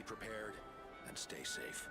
prepared and stay safe.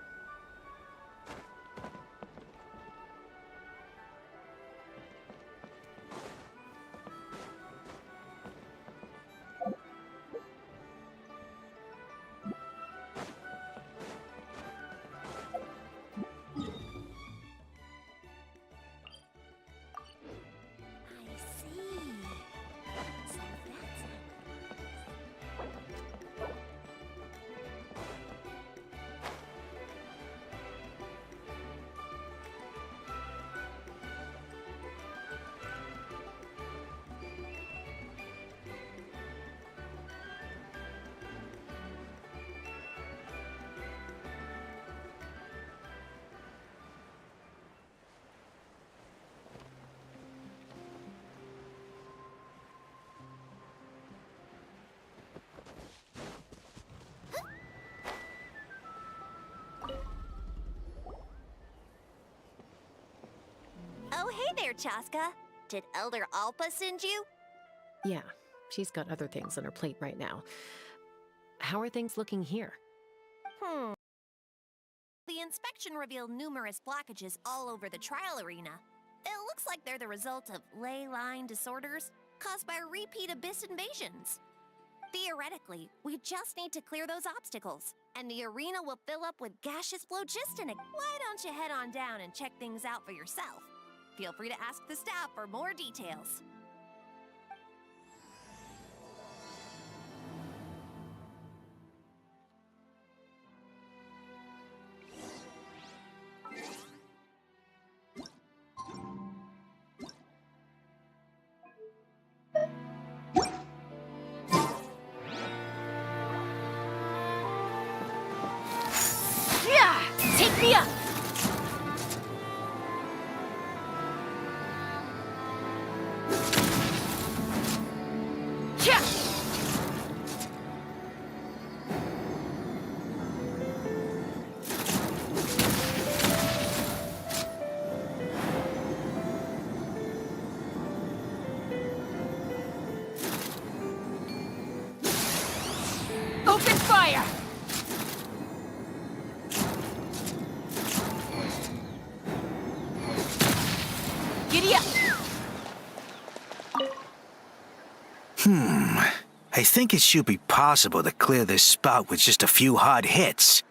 Oh, hey there, Chaska. Did Elder Alpa send you? Yeah, she's got other things on her plate right now. How are things looking here? The inspection revealed numerous blockages all over the trial arena. It looks like they're the result of ley line disorders caused by repeat abyss invasions. Theoretically, we just need to clear those obstacles, and the arena will fill up with gaseous phlogiston. Why don't you head on down and check things out for yourself? Feel free to ask the staff for more details. Yeah! Take me up! Open fire! Giddy up! I think it should be possible to clear this spout with just a few hard hits.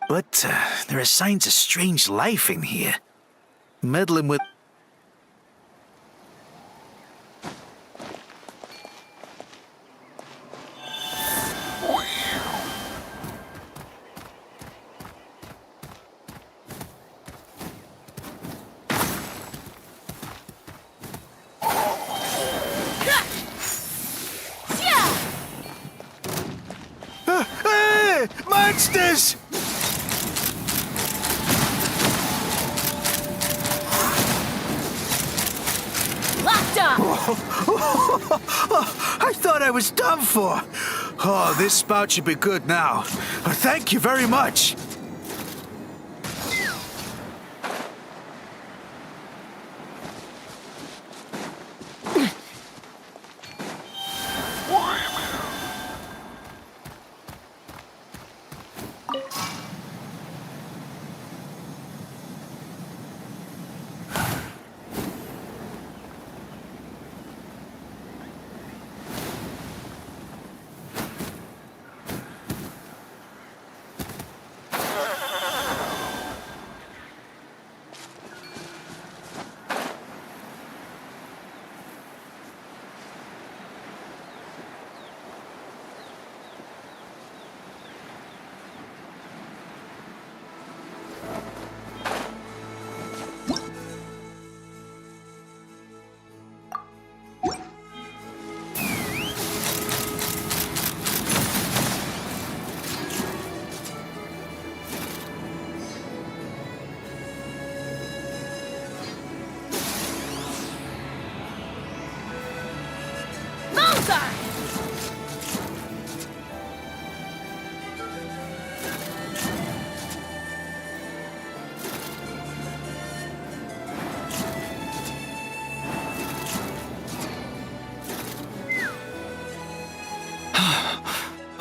But there are signs of strange life in here. Meddling with... Hey! Monsters! Locked up! I thought I was done for. Oh, this spout should be good now. Thank you very much.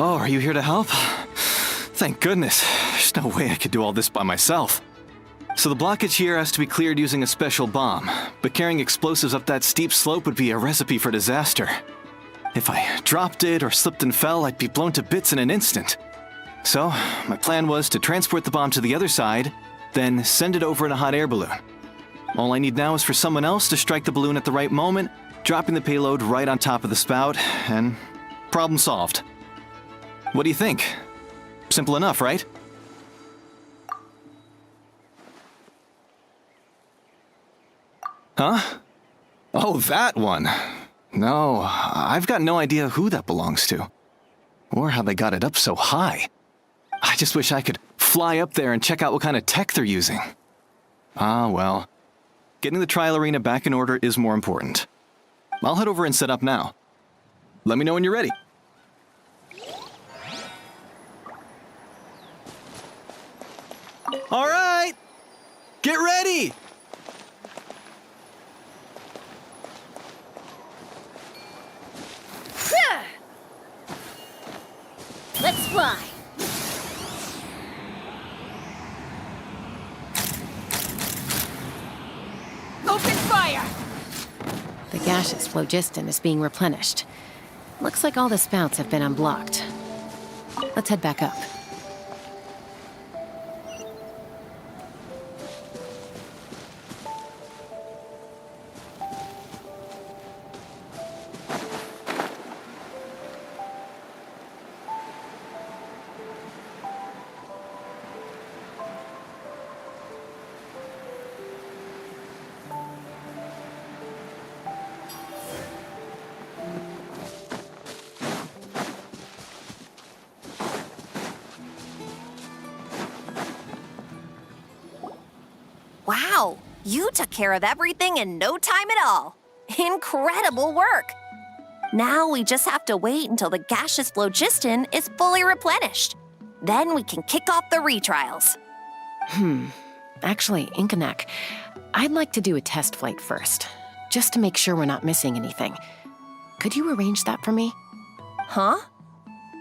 Oh, are you here to help? Thank goodness. There's no way I could do all this by myself. So the blockage here has to be cleared using a special bomb, but carrying explosives up that steep slope would be a recipe for disaster. If I dropped it or slipped and fell, I'd be blown to bits in an instant. So, my plan was to transport the bomb to the other side, then send it over in a hot air balloon. All I need now is for someone else to strike the balloon at the right moment, dropping the payload right on top of the spout, and problem solved. What do you think? Simple enough, right? Huh? Oh, that one. No, I've got no idea who that belongs to. Or how they got it up so high. I just wish I could fly up there and check out what kind of tech they're using. Ah, well. Getting the trial arena back in order is more important. I'll head over and set up now. Let me know when you're ready. All right! Get ready! Let's fly! Open fire! The gaseous phlogiston is being replenished. Looks like all the spouts have been unblocked. Let's head back up. Wow, you took care of everything in no time at all. Incredible work. Now we just have to wait until the gaseous phlogiston is fully replenished. Then we can kick off the retrials. Actually, Inkanak, I'd like to do a test flight first, just to make sure we're not missing anything. Could you arrange that for me? Huh?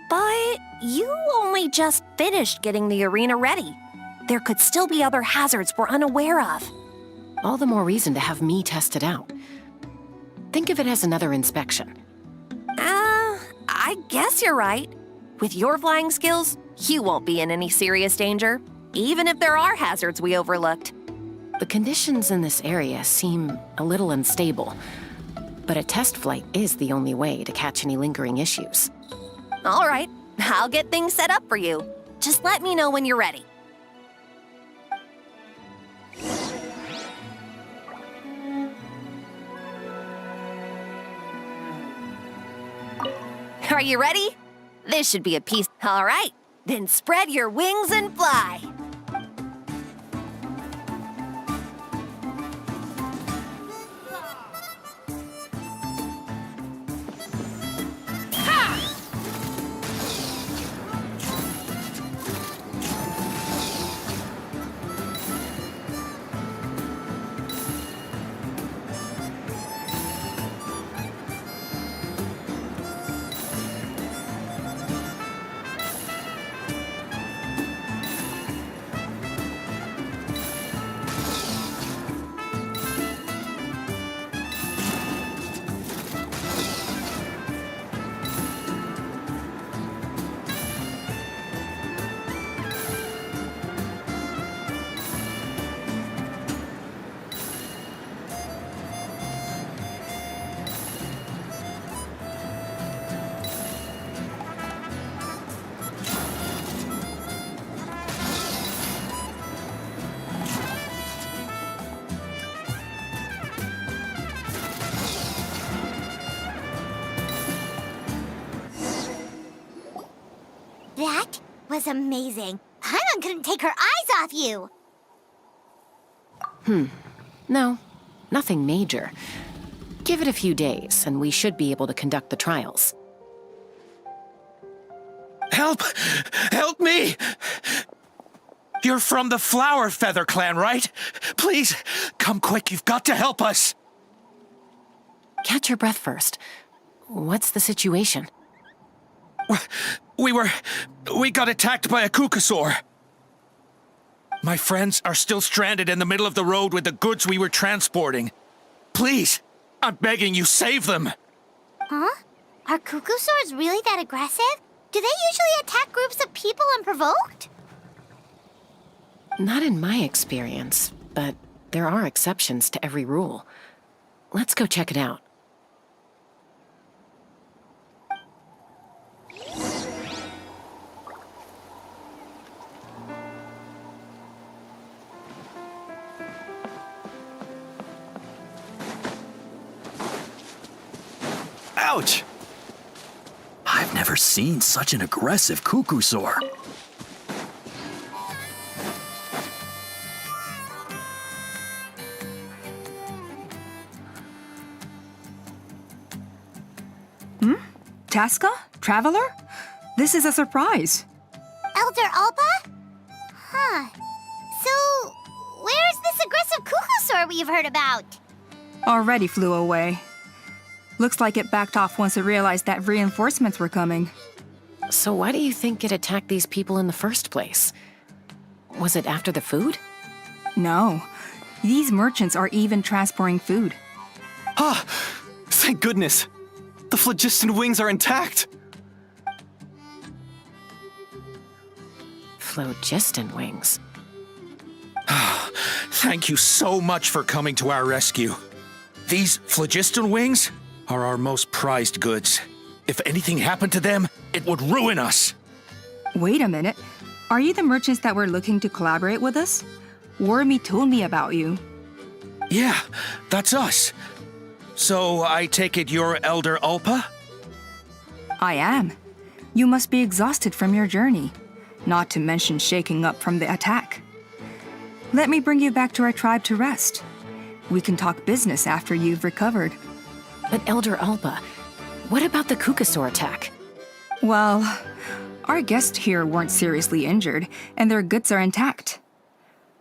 But you only just finished getting the arena ready. There could still be other hazards we're unaware of. All the more reason to have me test it out. Think of it as another inspection. I guess you're right. With your flying skills, you won't be in any serious danger, even if there are hazards we overlooked. The conditions in this area seem a little unstable, but a test flight is the only way to catch any lingering issues. All right, I'll get things set up for you. Just let me know when you're ready. Are you ready? This should be a piece. All right, then spread your wings and fly. That was amazing. Paimon couldn't take her eyes off you. No, nothing major. Give it a few days, and we should be able to conduct the trials. Help! Help me! You're from the Flower Feather Clan, right? Please, come quick, you've got to help us! Catch your breath first. What's the situation? We got attacked by a kukasaur. My friends are still stranded in the middle of the road with the goods we were transporting. Please, I'm begging you, save them. Huh? Are kukusaurs really that aggressive? Do they usually attack groups of people unprovoked? Not in my experience, but there are exceptions to every rule. Let's go check it out. Ouch! I've never seen such an aggressive kukusaur. Tasca? Traveler? This is a surprise. Elder Alpa? Huh. So, where's this aggressive kukusaur we've heard about? Already flew away. Looks like it backed off once it realized that reinforcements were coming. So why do you think it attacked these people in the first place? Was it after the food? No. These merchants are even transporting food. Ah! Thank goodness! The phlogiston wings are intact! Phlogiston wings. Thank you so much for coming to our rescue. These phlogiston wings are our most prized goods. If anything happened to them, it would ruin us. Wait a minute. Are you the merchants that were looking to collaborate with us? Wormy told me about you. Yeah, that's us. So I take it you're Elder Alpa? I am. You must be exhausted from your journey, not to mention shaking up from the attack. Let me bring you back to our tribe to rest. We can talk business after you've recovered. But Elder Alpa, what about the kukasaur attack? Well, our guests here weren't seriously injured, and their goods are intact.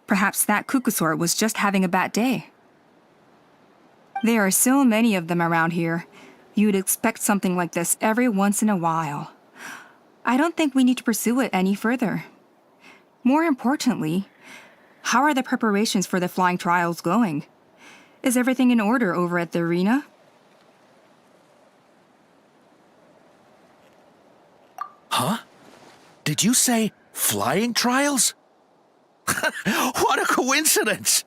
Perhaps that kukasaur was just having a bad day. There are so many of them around here. You'd expect something like this every once in a while. I don't think we need to pursue it any further. More importantly, how are the preparations for the flying trials going? Is everything in order over at the arena? Huh? Did you say flying trials? What a coincidence!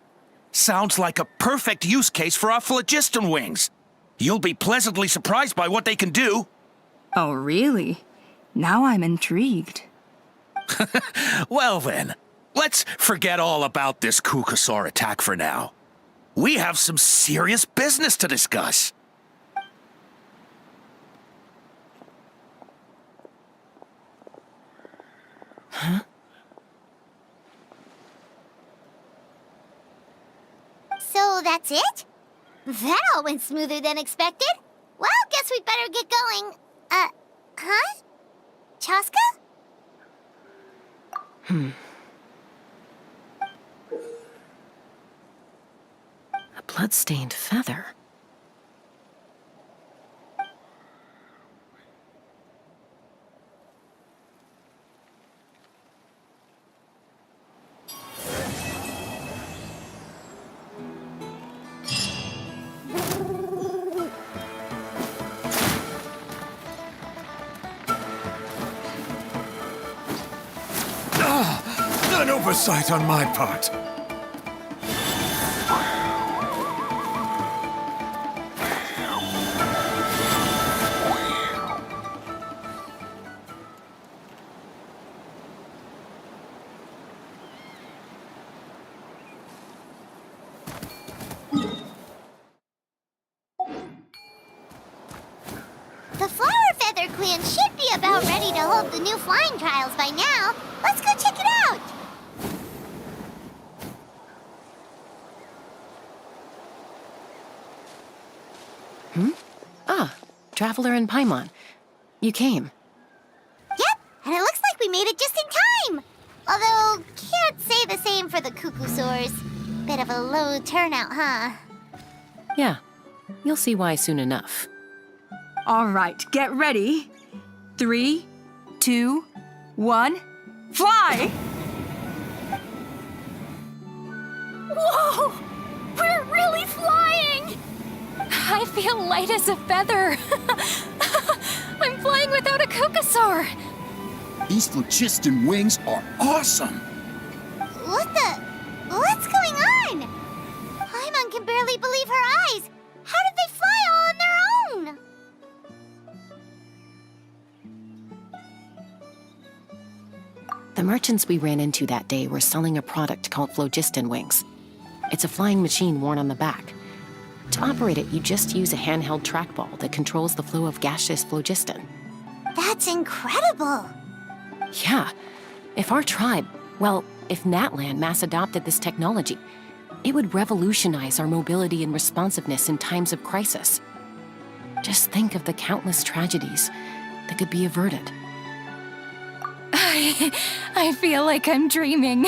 Sounds like a perfect use case for our phlogiston wings. You'll be pleasantly surprised by what they can do. Oh, really? Now I'm intrigued. Well then, let's forget all about this kukasaur attack for now. We have some serious business to discuss. Huh? So that's it? That all went smoother than expected. Well, guess we'd better get going. Huh? Chaska? A blood-stained feather. An oversight on my part. The Flower Feather Clan should be about ready to hold the new flying trials by now. Let's go check it out. Ah, Traveler and Paimon. You came. Yep, and it looks like we made it just in time. Although, can't say the same for the kukusaurs. Bit of a low turnout, huh? Yeah, you'll see why soon enough. All right, get ready. 3, 2, 1, fly! Whoa! We're really flying! I feel light as a feather. I'm flying without a Kukasaur. These phlogiston wings are awesome! What's going on? Paimon can barely believe her eyes. How did they fly all on their own? The merchants we ran into that day were selling a product called phlogiston wings. It's a flying machine worn on the back. To operate it, you just use a handheld trackball that controls the flow of gaseous phlogiston. That's incredible. Yeah, if Natlan mass adopted this technology, it would revolutionize our mobility and responsiveness in times of crisis. Just think of the countless tragedies that could be averted. I feel like I'm dreaming.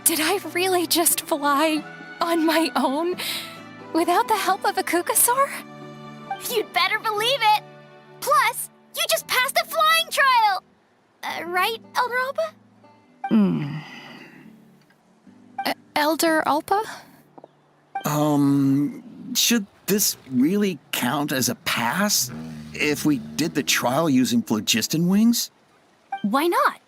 Did I really just fly on my own without the help of a Kukasaur? You'd better believe it! Plus, you just passed a flying trial! Right, Elder Alba? Elder Alpa? Should this really count as a pass if we did the trial using phlogiston wings? Why not?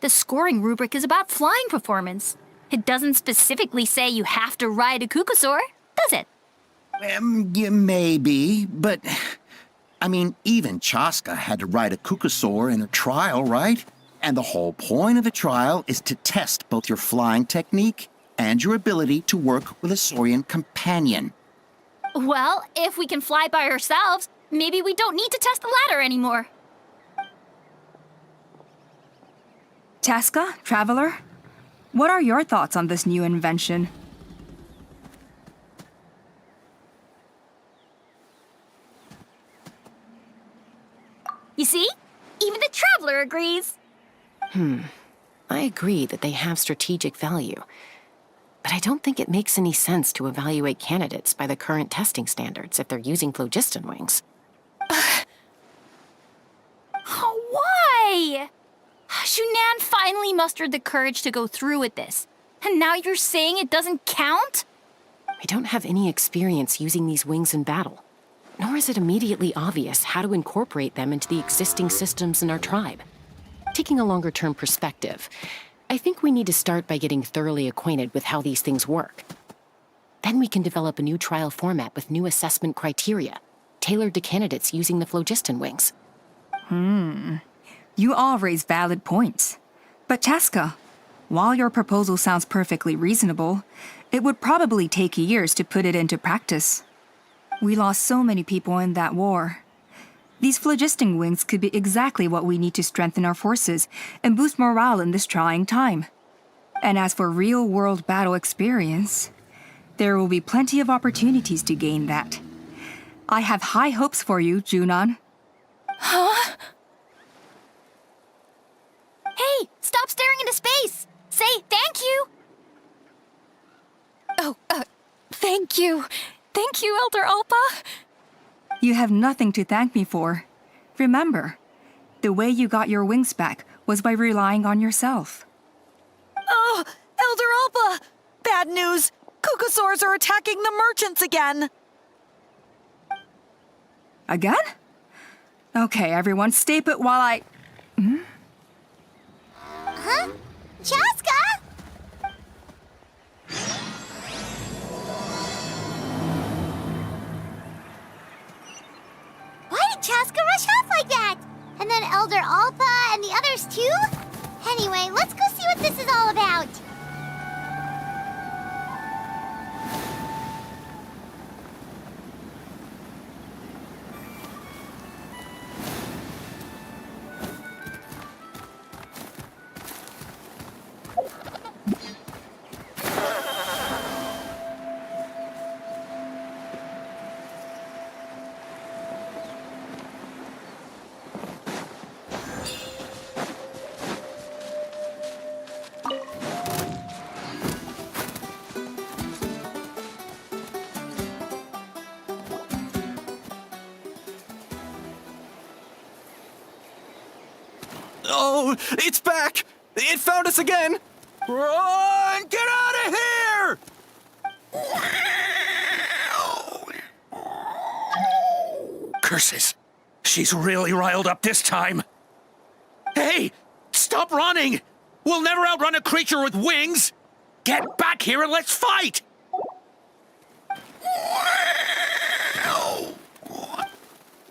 The scoring rubric is about flying performance. It doesn't specifically say you have to ride a Kukasaur, does it? Yeah, maybe, but I mean, even Chaska had to ride a Kukasaur in her trial, right? And the whole point of the trial is to test both your flying technique and your ability to work with a Saurian companion. Well, if we can fly by ourselves, maybe we don't need to test the ladder anymore. Chaska, Traveler, what are your thoughts on this new invention? You see? Even the Traveler agrees. I agree that they have strategic value, but I don't think it makes any sense to evaluate candidates by the current testing standards if they're using phlogiston wings. Why? Shunan finally mustered the courage to go through with this, and now you're saying it doesn't count? We don't have any experience using these wings in battle, nor is it immediately obvious how to incorporate them into the existing systems in our tribe. Taking a longer-term perspective, I think we need to start by getting thoroughly acquainted with how these things work. Then we can develop a new trial format with new assessment criteria, tailored to candidates using the phlogiston wings. You all raise valid points. But Chaska, while your proposal sounds perfectly reasonable, it would probably take years to put it into practice. We lost so many people in that war. These phlogiston wings could be exactly what we need to strengthen our forces and boost morale in this trying time. And as for real-world battle experience, there will be plenty of opportunities to gain that. I have high hopes for you, Junon. Huh? Hey, stop staring into space! Say thank you! Oh, thank you. Thank you, Elder Alpa. You have nothing to thank me for. Remember, the way you got your wings back was by relying on yourself. Oh, Elder Alpa! Bad news! Kukasaurs are attacking the merchants again! Again? Okay, everyone, stay put while I... Huh? Chaska? Why did Chaska rush off like that? And then Elder Alpa and the others too? Anyway, let's go see what this is all about. Oh, it's back! It found us again! Run! Get out of here! Curses! She's really riled up this time. Hey! Stop running! We'll never outrun a creature with wings! Get back here and let's fight!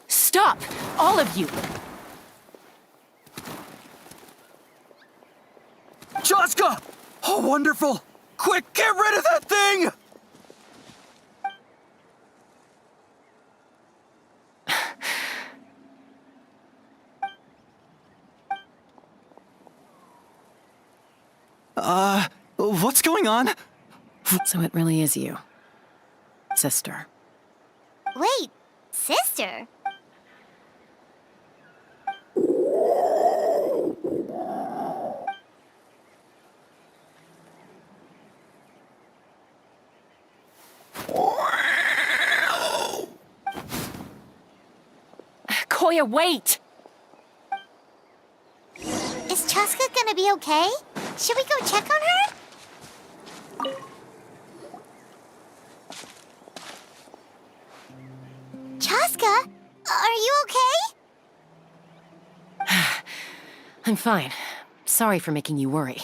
Stop! All of you! Chaska! Oh, wonderful! Quick, get rid of that thing! What's going on? So it really is you, sister. Wait, sister? Koya, wait! Is Chaska gonna be okay? Should we go check on her? Chaska, are you okay? I'm fine. Sorry for making you worry.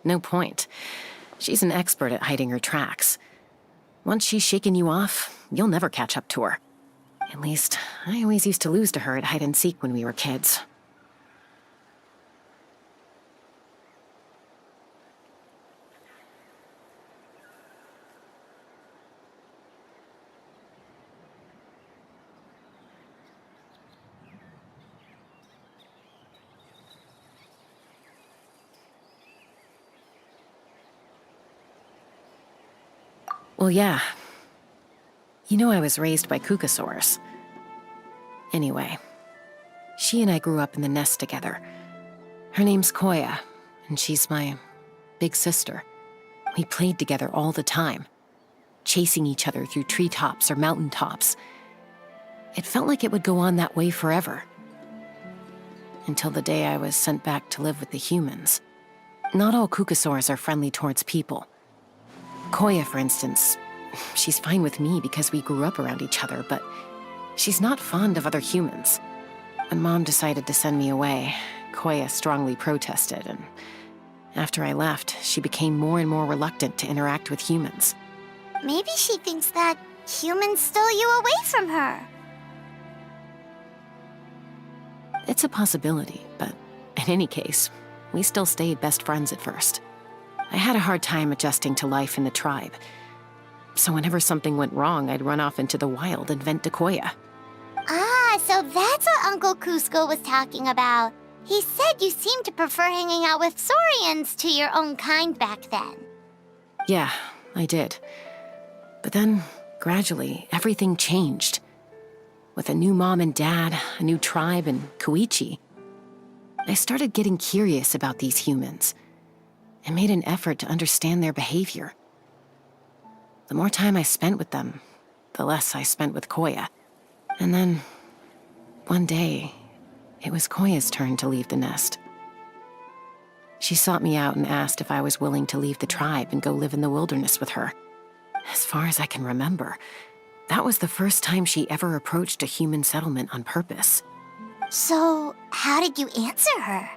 No point. She's an expert at hiding her tracks. Once she's shaken you off, you'll never catch up to her. At least, I always used to lose to her at hide-and-seek when we were kids. Well, yeah. You know I was raised by Kukasaurs. Anyway, she and I grew up in the nest together. Her name's Koya, and she's my big sister. We played together all the time, chasing each other through treetops or mountaintops. It felt like it would go on that way forever. until the day I was sent back to live with the humans. Not all Kukasaurs are friendly towards people. Koya, for instance, she's fine with me because we grew up around each other, but she's not fond of other humans. When Mom decided to send me away, Koya strongly protested, and after I left, she became more and more reluctant to interact with humans. Maybe she thinks that humans stole you away from her. It's a possibility, but in any case, we still stayed best friends at first. I had a hard time adjusting to life in the tribe, so whenever something went wrong, I'd run off into the wild and vent to Koya. Ah, so that's what Uncle Cusco was talking about. He said you seemed to prefer hanging out with Saurians to your own kind back then. Yeah, I did. But then, gradually, everything changed. With a new mom and dad, a new tribe, and Koichi, I started getting curious about these humans and made an effort to understand their behavior. The more time I spent with them, the less I spent with Koya. And then, one day, it was Koya's turn to leave the nest. She sought me out and asked if I was willing to leave the tribe and go live in the wilderness with her. As far as I can remember, that was the first time she ever approached a human settlement on purpose. So, how did you answer her?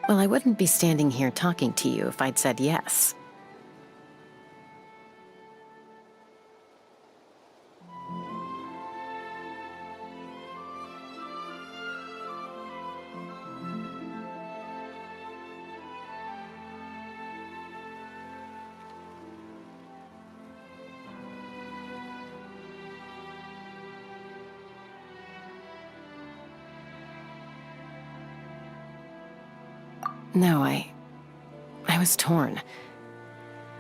Well, I wouldn't be standing here talking to you if I'd said yes. No, I was torn.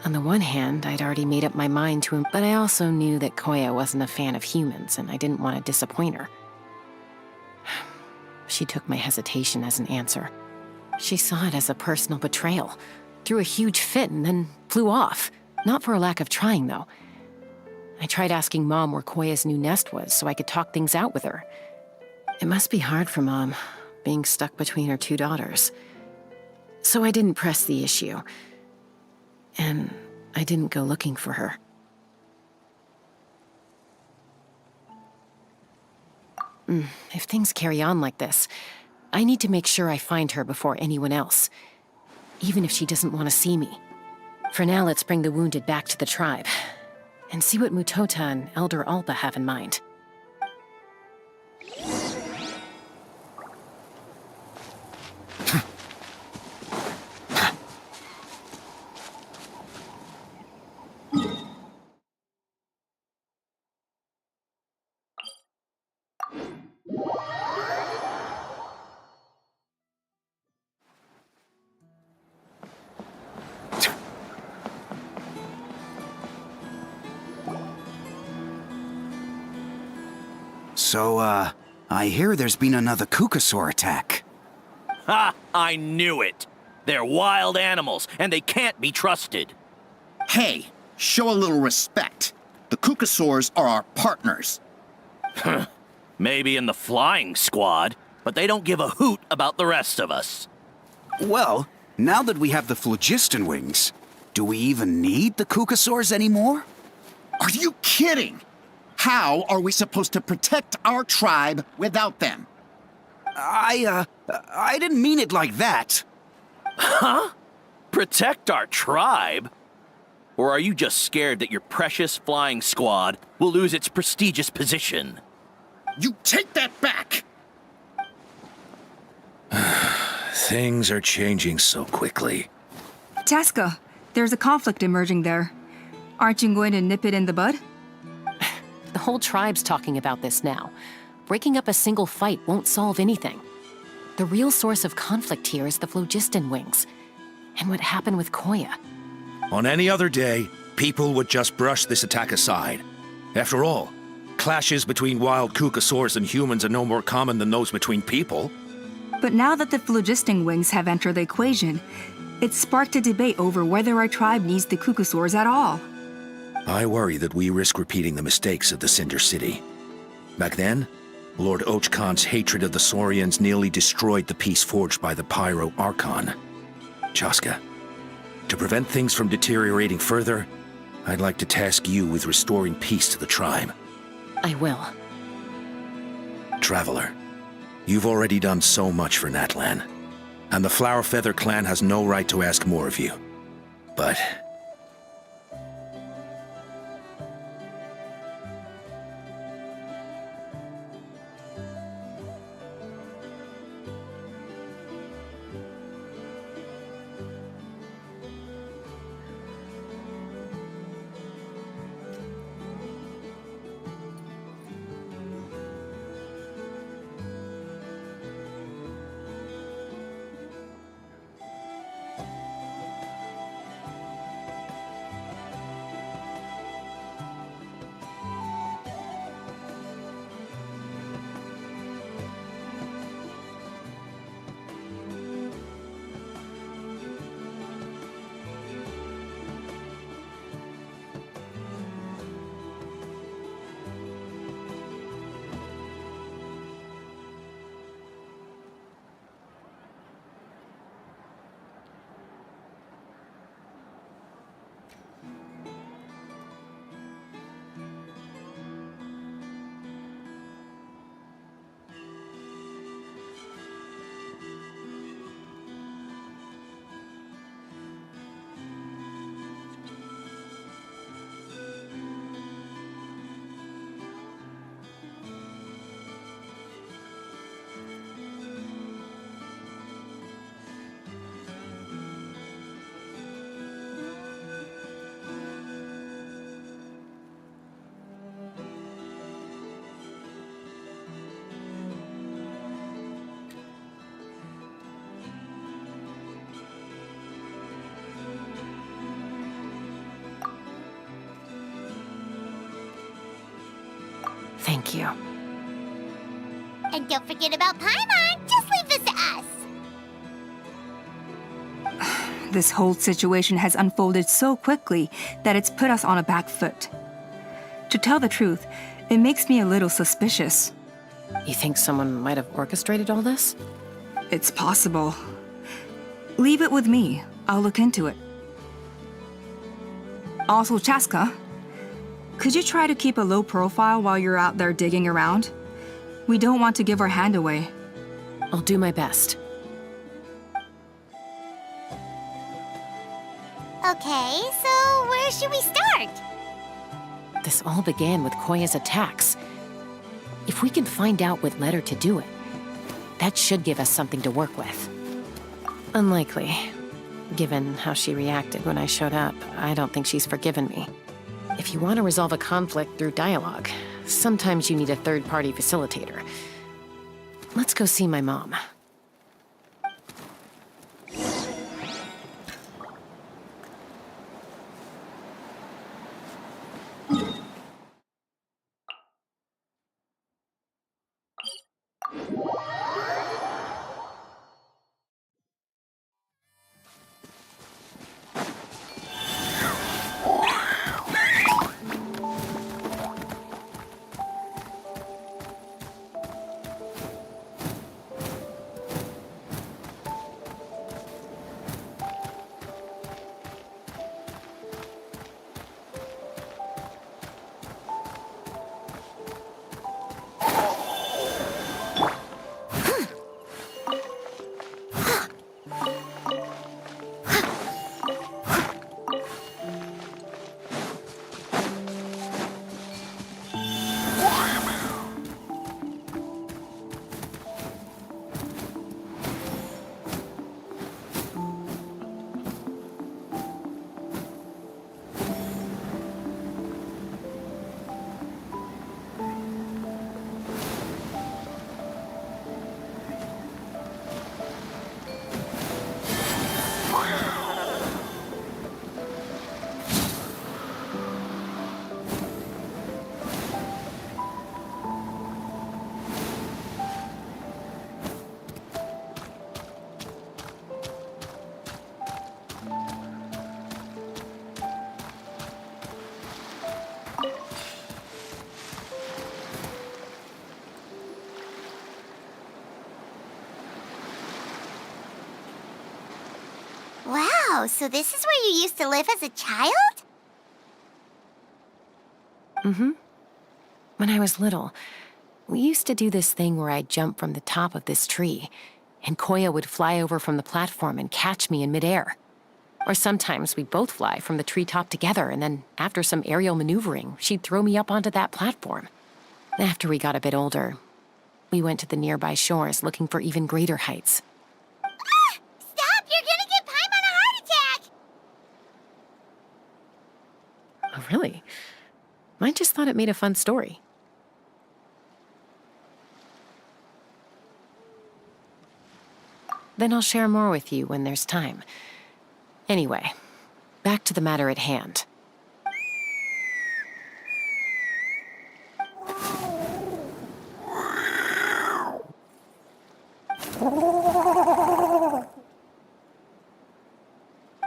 On the one hand, I'd already made up my mind to him, but I also knew that Koya wasn't a fan of humans, and I didn't want to disappoint her. She took my hesitation as an answer. She saw it as a personal betrayal, threw a huge fit, and then flew off. Not for a lack of trying, though. I tried asking Mom where Koya's new nest was so I could talk things out with her. It must be hard for Mom, being stuck between her two daughters. So I didn't press the issue. And I didn't go looking for her. If things carry on like this, I need to make sure I find her before anyone else, even if she doesn't want to see me. For now, let's bring the wounded back to the tribe, and see what Mutota and Elder Alpa have in mind. So, I hear there's been another Kukasaur attack. Ha! I knew it! They're wild animals, and they can't be trusted. Hey, show a little respect. The Kukasaurs are our partners. Maybe in the flying squad, but they don't give a hoot about the rest of us. Well, now that we have the phlogiston wings, do we even need the Kukasaurs anymore? Are you kidding? How are we supposed to protect our tribe without them? I didn't mean it like that. Huh? Protect our tribe? Or are you just scared that your precious flying squad will lose its prestigious position? You take that back! Things are changing so quickly. Tasca, there's a conflict emerging there. Aren't you going to nip it in the bud? The whole tribe's talking about this now. Breaking up a single fight won't solve anything. The real source of conflict here is the phlogiston wings, and what happened with Koya. On any other day, people would just brush this attack aside. After all, clashes between wild Kukasaurs and humans are no more common than those between people. But now that the phlogiston wings have entered the equation, it's sparked a debate over whether our tribe needs the Kukasaurs at all. I worry that we risk repeating the mistakes of the Cinder City. Back then, Lord Ochkon's hatred of the Saurians nearly destroyed the peace forged by the Pyro Archon. Chaska, to prevent things from deteriorating further, I'd like to task you with restoring peace to the tribe. I will. Traveler, you've already done so much for Natlan, and the Flower Feather clan has no right to ask more of you. But Thank you. And don't forget about Paimon. Just leave this to us. This whole situation has unfolded so quickly that it's put us on a back foot. To tell the truth, it makes me a little suspicious. You think someone might have orchestrated all this? It's possible. Leave it with me. I'll look into it. Also, Chaska, could you try to keep a low profile while you're out there digging around? We don't want to give our hand away. I'll do my best. Okay, so where should we start? This all began with Koya's attacks. If we can find out what led her to do it, that should give us something to work with. Unlikely. Given how she reacted when I showed up, I don't think she's forgiven me. If you want to resolve a conflict through dialogue, sometimes you need a third-party facilitator. Let's go see my mom. Oh, so this is where you used to live as a child? Mm-hmm. When I was little, we used to do this thing where I'd jump from the top of this tree, and Koya would fly over from the platform and catch me in midair. Or sometimes we'd both fly from the treetop together, and then after some aerial maneuvering, she'd throw me up onto that platform. After we got a bit older, we went to the nearby shores looking for even greater heights. Ah! Stop! You're gonna get Paimon a heart attack! Oh, really? I just thought it made a fun story. Then I'll share more with you when there's time. Anyway, back to the matter at hand.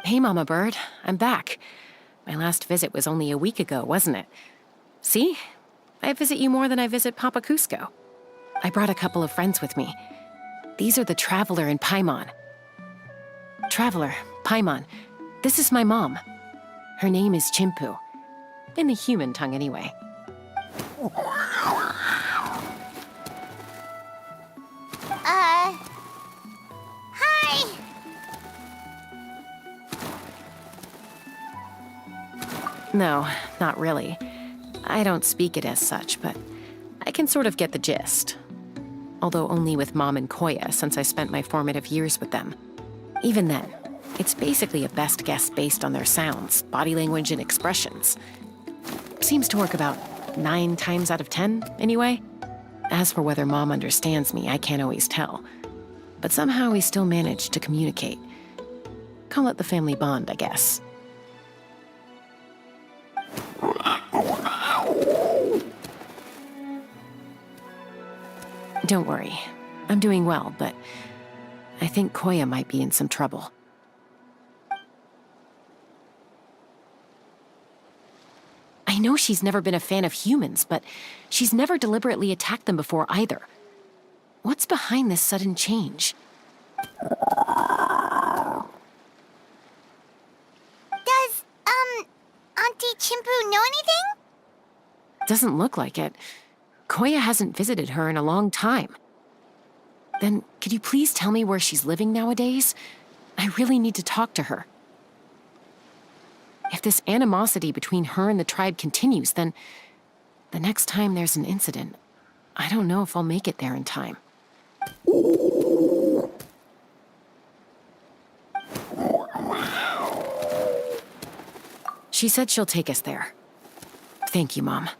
Hey, Mama Bird, I'm back. My last visit was only a week ago, wasn't it? See? I visit you more than I visit Papa Cusco. I brought a couple of friends with me. These are the Traveler and Paimon. Traveler, Paimon, this is my mom. Her name is Chimpu. In the human tongue, anyway. Hi! No, not really. I don't speak it as such, but I can sort of get the gist. Although only with Mom and Koya, since I spent my formative years with them. Even then, it's basically a best guess based on their sounds, body language, and expressions. Seems to work about 9 times out of 10, anyway. As for whether Mom understands me, I can't always tell. But somehow we still manage to communicate. Call it the family bond, I guess. Don't worry. I'm doing well, but I think Koya might be in some trouble. I know she's never been a fan of humans, but she's never deliberately attacked them before either. What's behind this sudden change? Does, Auntie Chimpu know anything? Doesn't look like it. Koya hasn't visited her in a long time. Then, could you please tell me where she's living nowadays? I really need to talk to her. If this animosity between her and the tribe continues, then the next time there's an incident, I don't know if I'll make it there in time. She said she'll take us there. Thank you, Mom.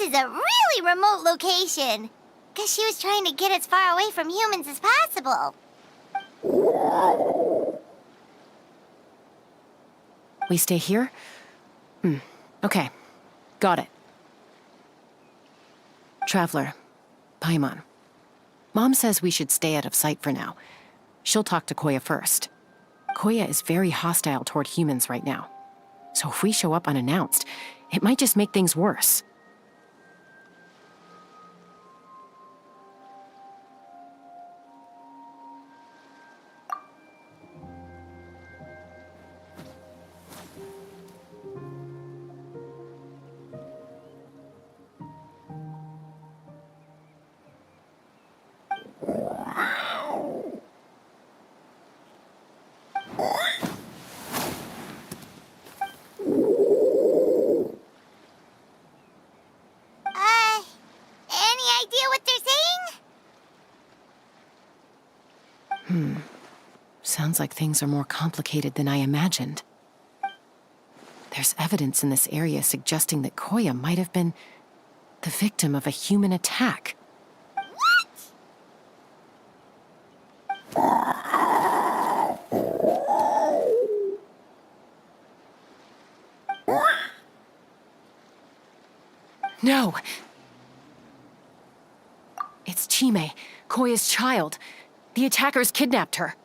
is a really remote location. Guess she was trying to get as far away from humans as possible. We stay here? Okay. Got it. Traveler, Paimon. Mom says we should stay out of sight for now. She'll talk to Koya first. Koya is very hostile toward humans right now. So if we show up unannounced, it might just make things worse. Any idea what they're saying? Sounds like things are more complicated than I imagined. There's evidence in this area suggesting that Koya might have been the victim of a human attack. No! It's Chime, Koya's child. The attackers kidnapped her.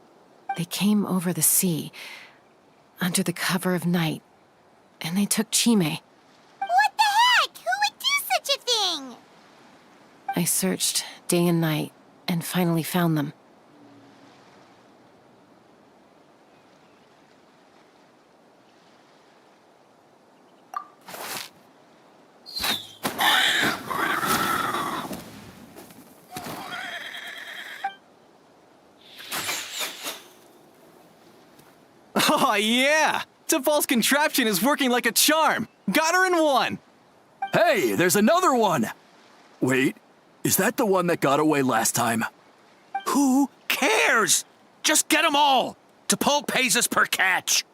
They came over the sea, under the cover of night, and they took Chime. What the heck? Who would do such a thing? I searched day and night, and finally found them. Oh, yeah! Tafal's contraption is working like a charm! Got her in one! Hey, there's another one! Wait, is that the one that got away last time? Who cares? Just get them all. T'Pol pays us per catch.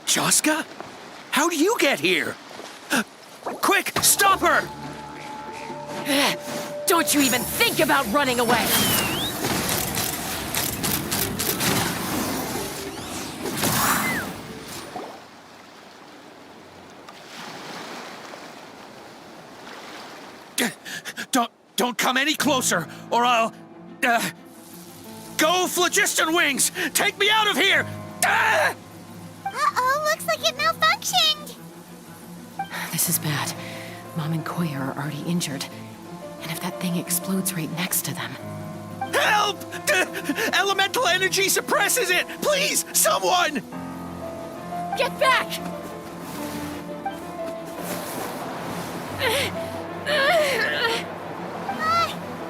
Joska? How do you get here? Quick, stop her! Don't you even think about running away! Don't come any closer, or I'll... Go, Phlogiston Wings! Take me out of here! Uh-oh, looks like it malfunctioned. This is bad. Mom and Koya are already injured. And if that thing explodes right next to them... Help! Elemental energy suppresses it! Please, someone! Get back!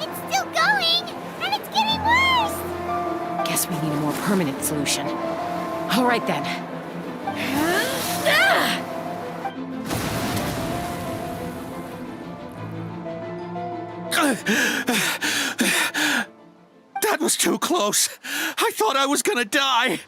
It's still going, and it's getting worse. Guess we need a more permanent solution. All right then. That was too close. I thought I was gonna die.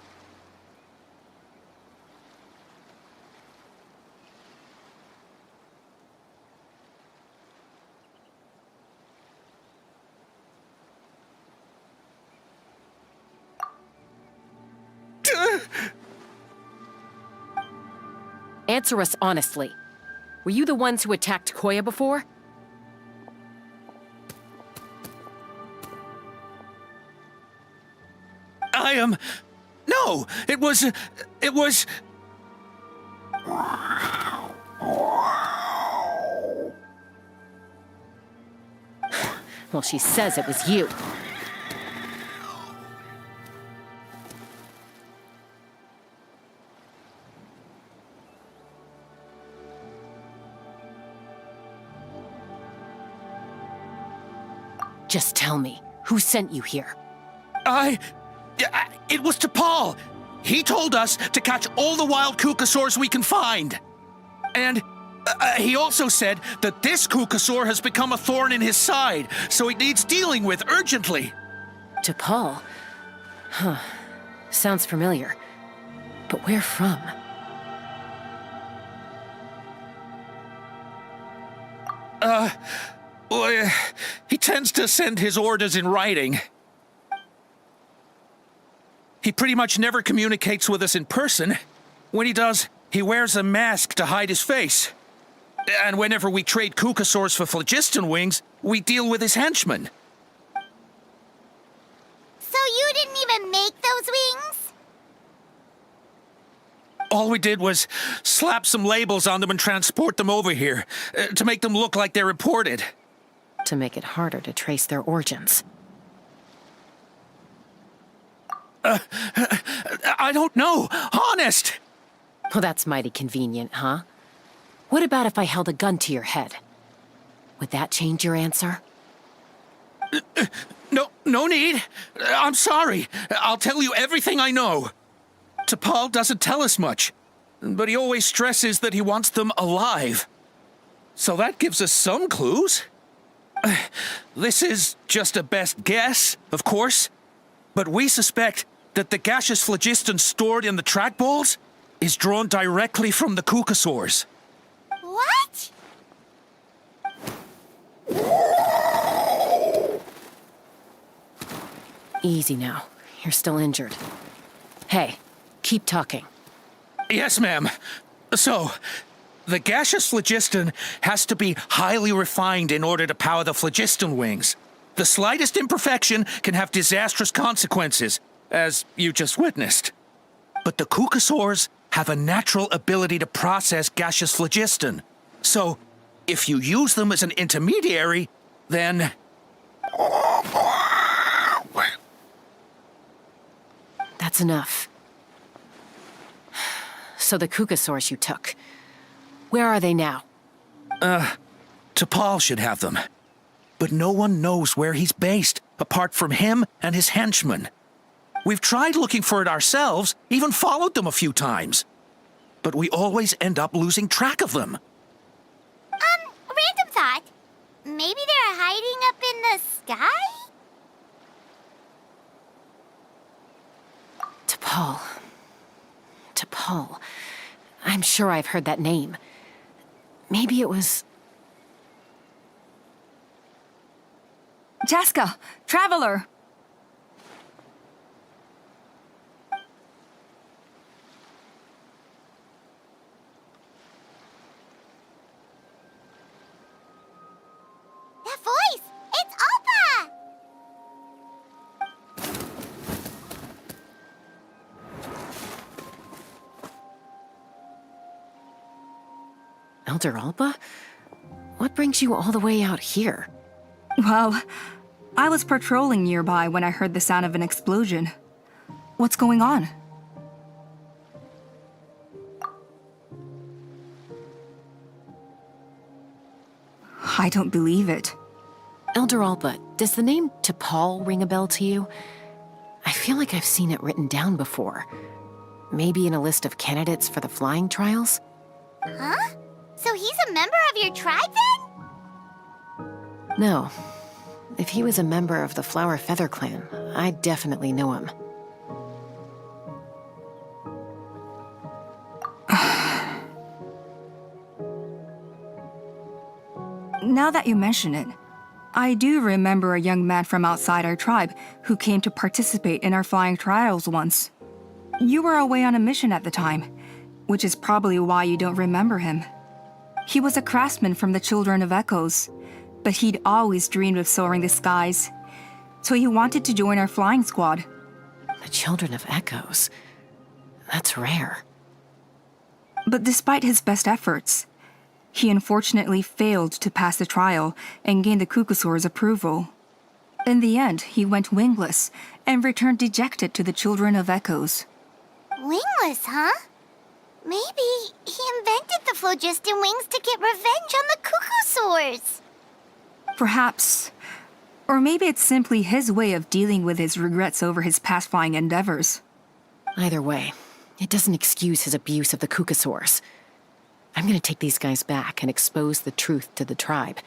Answer us honestly. Were you the ones who attacked Koya before? I am... No, it was... Well, she says it was you. Just tell me, who sent you here? It was T'Pol. He told us to catch all the wild Kukasaurs we can find. And he also said that this Kukasaur has become a thorn in his side, so it needs dealing with urgently. To Paul? Huh. Sounds familiar. But where from? Well, he tends to send his orders in writing. He pretty much never communicates with us in person. When he does, he wears a mask to hide his face. And whenever we trade Kukasaurs for phlogiston wings, we deal with his henchmen. So you didn't even make those wings? All we did was slap some labels on them and transport them over here, to make them look like they're imported. To make it harder to trace their origins. I don't know, honest! Well, that's mighty convenient, huh? What about if I held a gun to your head? Would that change your answer? No need. I'm sorry. I'll tell you everything I know. T'Pol doesn't tell us much, but he always stresses that he wants them alive. So that gives us some clues. This is just a best guess, of course, but we suspect that the gaseous phlogiston stored in the trackballs is drawn directly from the Kukasaurs. What? Easy now. You're still injured. Hey, keep talking. Yes, ma'am. So, the gaseous phlogiston has to be highly refined in order to power the phlogiston wings. The slightest imperfection can have disastrous consequences, as you just witnessed. But the Kukasaurs have a natural ability to process gaseous phlogiston. So, if you use them as an intermediary, then... That's enough. So the Kukasaurs you took, where are they now? T'Pol should have them. But no one knows where he's based, apart from him and his henchmen. We've tried looking for it ourselves, even followed them a few times. But we always end up losing track of them. Random thought. Maybe they're hiding up in the sky? T'Pol. T'Pol. I'm sure I've heard that name. Maybe it was... Jaska, Traveler! That voice! It's Alpa! Elder Alba? What brings you all the way out here? Well, I was patrolling nearby when I heard the sound of an explosion. What's going on? I don't believe it. Elder Alba, does the name T'Pol ring a bell to you? I feel like I've seen it written down before. Maybe in a list of candidates for the flying trials? Huh? So he's a member of your tribe then? No. If he was a member of the Flower Feather Clan, I'd definitely know him. Now that you mention it, I do remember a young man from outside our tribe who came to participate in our flying trials once. You were away on a mission at the time, which is probably why you don't remember him. He was a craftsman from the Children of Echoes, but he'd always dreamed of soaring the skies, so he wanted to join our flying squad. The Children of Echoes? That's rare. But despite his best efforts, he unfortunately failed to pass the trial and gain the Kukasaur's approval. In the end, he went wingless and returned dejected to the Children of Echoes. Wingless, huh? Maybe he invented the phlogiston wings to get revenge on the Kukasaurs. Perhaps. Or maybe it's simply his way of dealing with his regrets over his past flying endeavors. Either way, it doesn't excuse his abuse of the Kukasaurs. I'm gonna take these guys back and expose the truth to the tribe.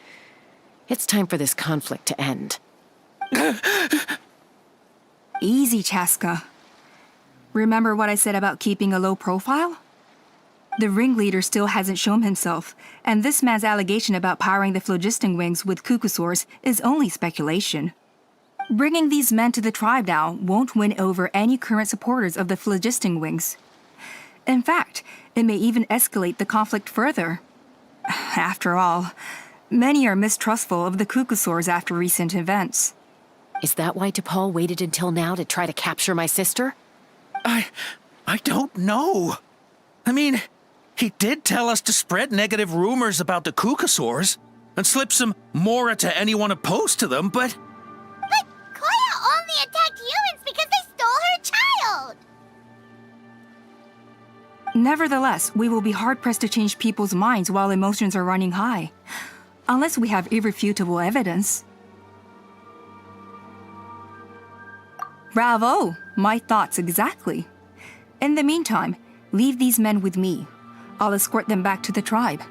It's time for this conflict to end. Easy, Chaska. Remember what I said about keeping a low profile? The ringleader still hasn't shown himself, and this man's allegation about powering the phlogiston wings with cuckosaurs is only speculation. Bringing these men to the tribe now won't win over any current supporters of the phlogiston wings. In fact, it may even escalate the conflict further. After all, many are mistrustful of the cuckosaurs after recent events. Is that why T'Pol waited until now to try to capture my sister? I don't know. I mean, he did tell us to spread negative rumors about the cuckosaurs and slip some mora to anyone opposed to them, but... But Koya only attacked humans because they stole her child! Nevertheless, we will be hard-pressed to change people's minds while emotions are running high. Unless we have irrefutable evidence. Bravo! My thoughts exactly. In the meantime, leave these men with me. I'll escort them back to the tribe.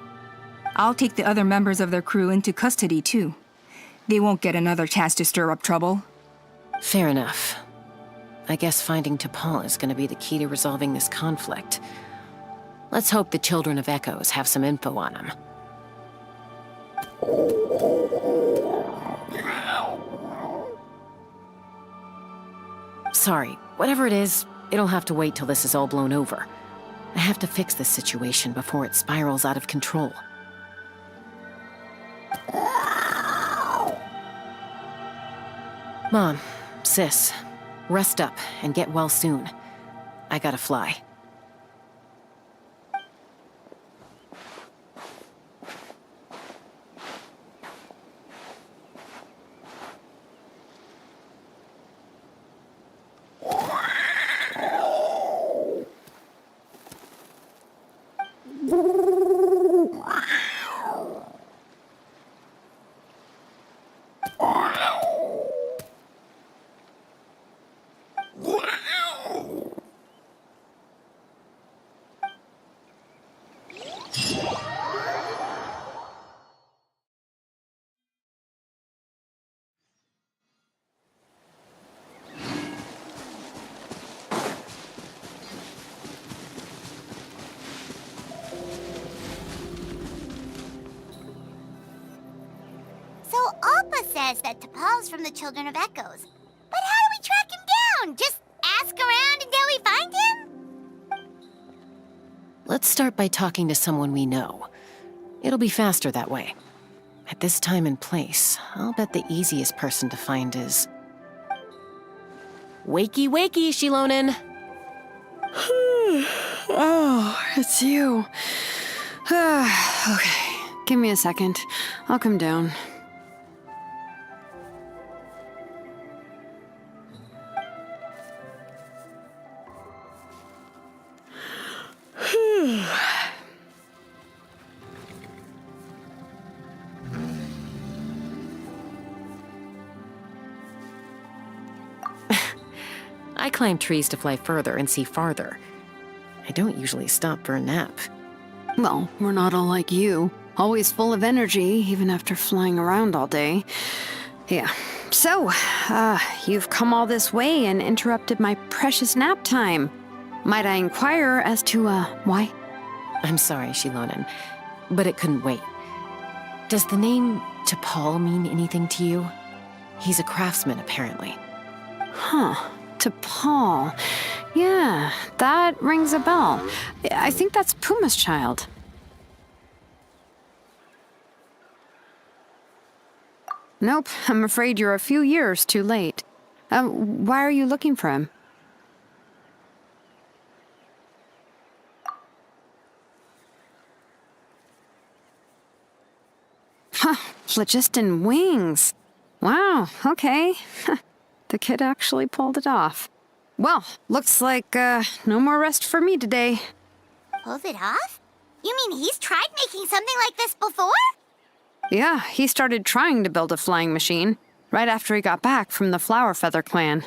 I'll take the other members of their crew into custody too. They won't get another chance to stir up trouble. Fair enough. I guess finding T'Pol is gonna be the key to resolving this conflict. Let's hope the Children of Echoes have some info on him. Sorry, whatever it is, it'll have to wait till this is all blown over. I have to fix this situation before it spirals out of control. Mom, Sis, rest up and get well soon. I gotta fly. So Alpa says that T'Pol's from the Children of Echoes. But how do we track him down? Just ask around until we find him? Let's start by talking to someone we know. It'll be faster that way. At this time and place, I'll bet the easiest person to find is... Wakey, wakey, Shilonen! Oh, it's you. Okay, give me a second. I'll come down. I climb trees to fly further and see farther. I don't usually stop for a nap. Well, we're not all like you. Always full of energy, even after flying around all day. Yeah. So, you've come all this way and interrupted my precious nap time. Might I inquire as to, why? I'm sorry, Shilonen, but it couldn't wait. Does the name T'Pol mean anything to you? He's a craftsman, apparently. Huh. T'Pol. Yeah, that rings a bell. I think that's Puma's child. Nope, I'm afraid you're a few years too late. Why are you looking for him? Huh, phlogiston wings. Wow, okay. The kid actually pulled it off. Well, looks like, no more rest for me today. Pulled it off? You mean he's tried making something like this before? Yeah, he started trying to build a flying machine right after he got back from the Flower Feather clan.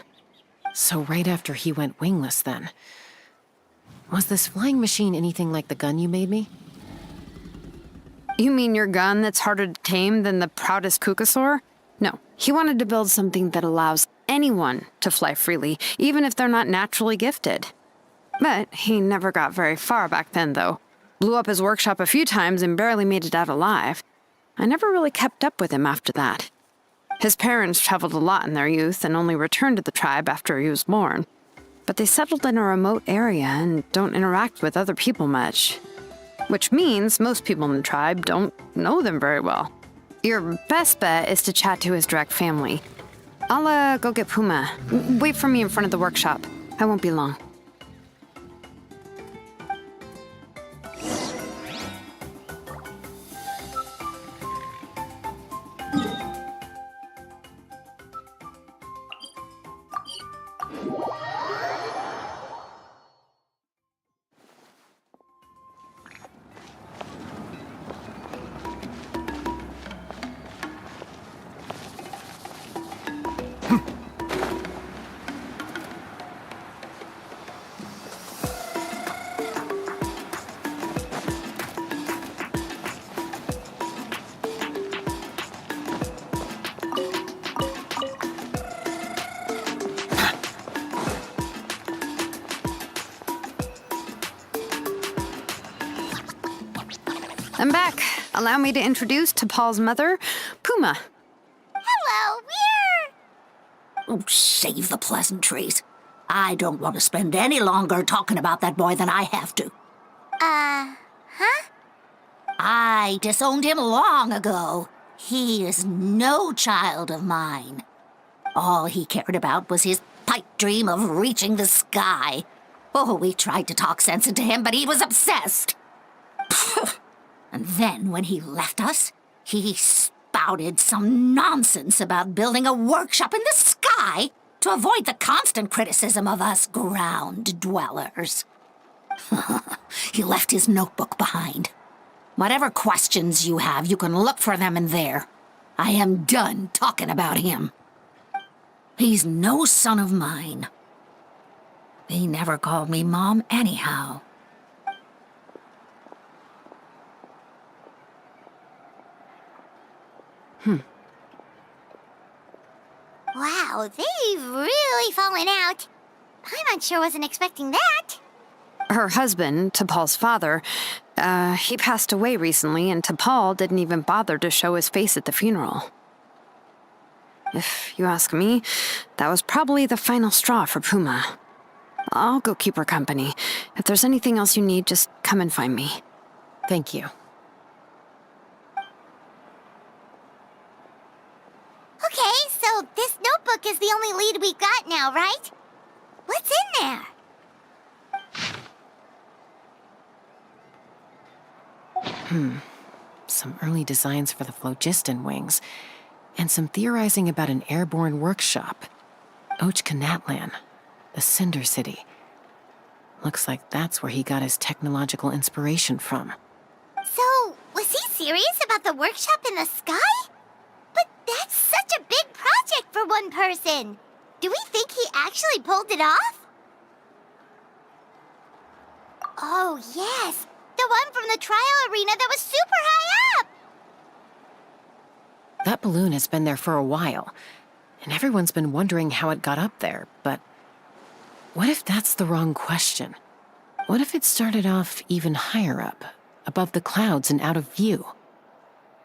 So right after he went wingless, then. Was this flying machine anything like the gun you made me? You mean your gun that's harder to tame than the proudest Kukasaur? No, he wanted to build something that allows anyone to fly freely, even if they're not naturally gifted. But he never got very far back then, though. Blew up his workshop a few times and barely made it out alive. I never really kept up with him after that. His parents traveled a lot in their youth and only returned to the tribe after he was born. But they settled in a remote area and don't interact with other people much. Which means most people in the tribe don't know them very well. Your best bet is to chat to his direct family. I'll go get Puma. Wait for me in front of the workshop. I won't be long. I'm back. Allow me to introduce to Paul's mother, Puma. Hello, we're... Oh, save the pleasantries. I don't want to spend any longer talking about that boy than I have to. Huh? I disowned him long ago. He is no child of mine. All he cared about was his pipe dream of reaching the sky. Oh, we tried to talk sense into him, but he was obsessed. And then, when he left us, he spouted some nonsense about building a workshop in the sky to avoid the constant criticism of us ground dwellers. He left his notebook behind. Whatever questions you have, you can look for them in there. I am done talking about him. He's no son of mine. He never called me Mom anyhow. Wow, they've really fallen out. Paimon sure wasn't expecting that. Her husband, T'Pol's father, he passed away recently, and T'Pol didn't even bother to show his face at the funeral. If you ask me, that was probably the final straw for Puma. I'll go keep her company. If there's anything else you need, just come and find me. Thank you. Okay, so this notebook is the only lead we've got now, right? What's in there? Some early designs for the phlogiston wings, and some theorizing about an airborne workshop. Ochkanatlan, the Cinder City. Looks like that's where he got his technological inspiration from. So, was he serious about the workshop in the sky? But that's such a big project for one person. Do we think he actually pulled it off? Oh, yes. The one from the trial arena that was super high up! That balloon has been there for a while, and everyone's been wondering how it got up there, but what if that's the wrong question? What if it started off even higher up, above the clouds and out of view,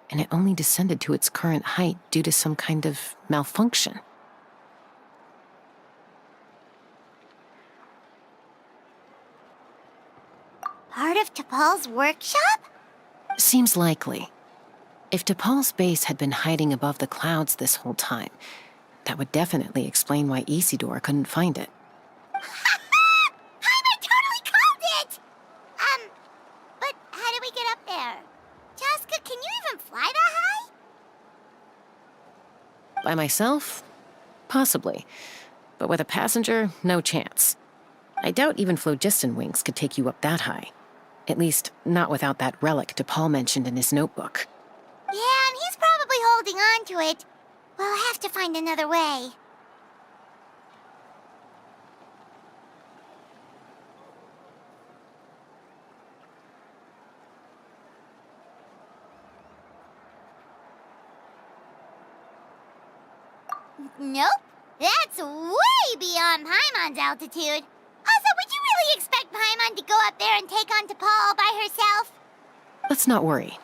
and it only descended to its current height due to some kind of malfunction? Part of T'Pol's workshop? Seems likely. If T'Pol's base had been hiding above the clouds this whole time, that would definitely explain why Isidore couldn't find it. I totally called it! But how do we get up there? Chaska, can you even fly that high? By myself? Possibly. But with a passenger, no chance. I doubt even phlogiston wings could take you up that high. At least, not without that relic T'Pol mentioned in his notebook. Yeah, and he's probably holding on to it. We'll have to find another way. Nope. That's way beyond Paimon's altitude. Also, would you really expect Paimon to go up there and take on T'Pol all by herself? Let's not worry.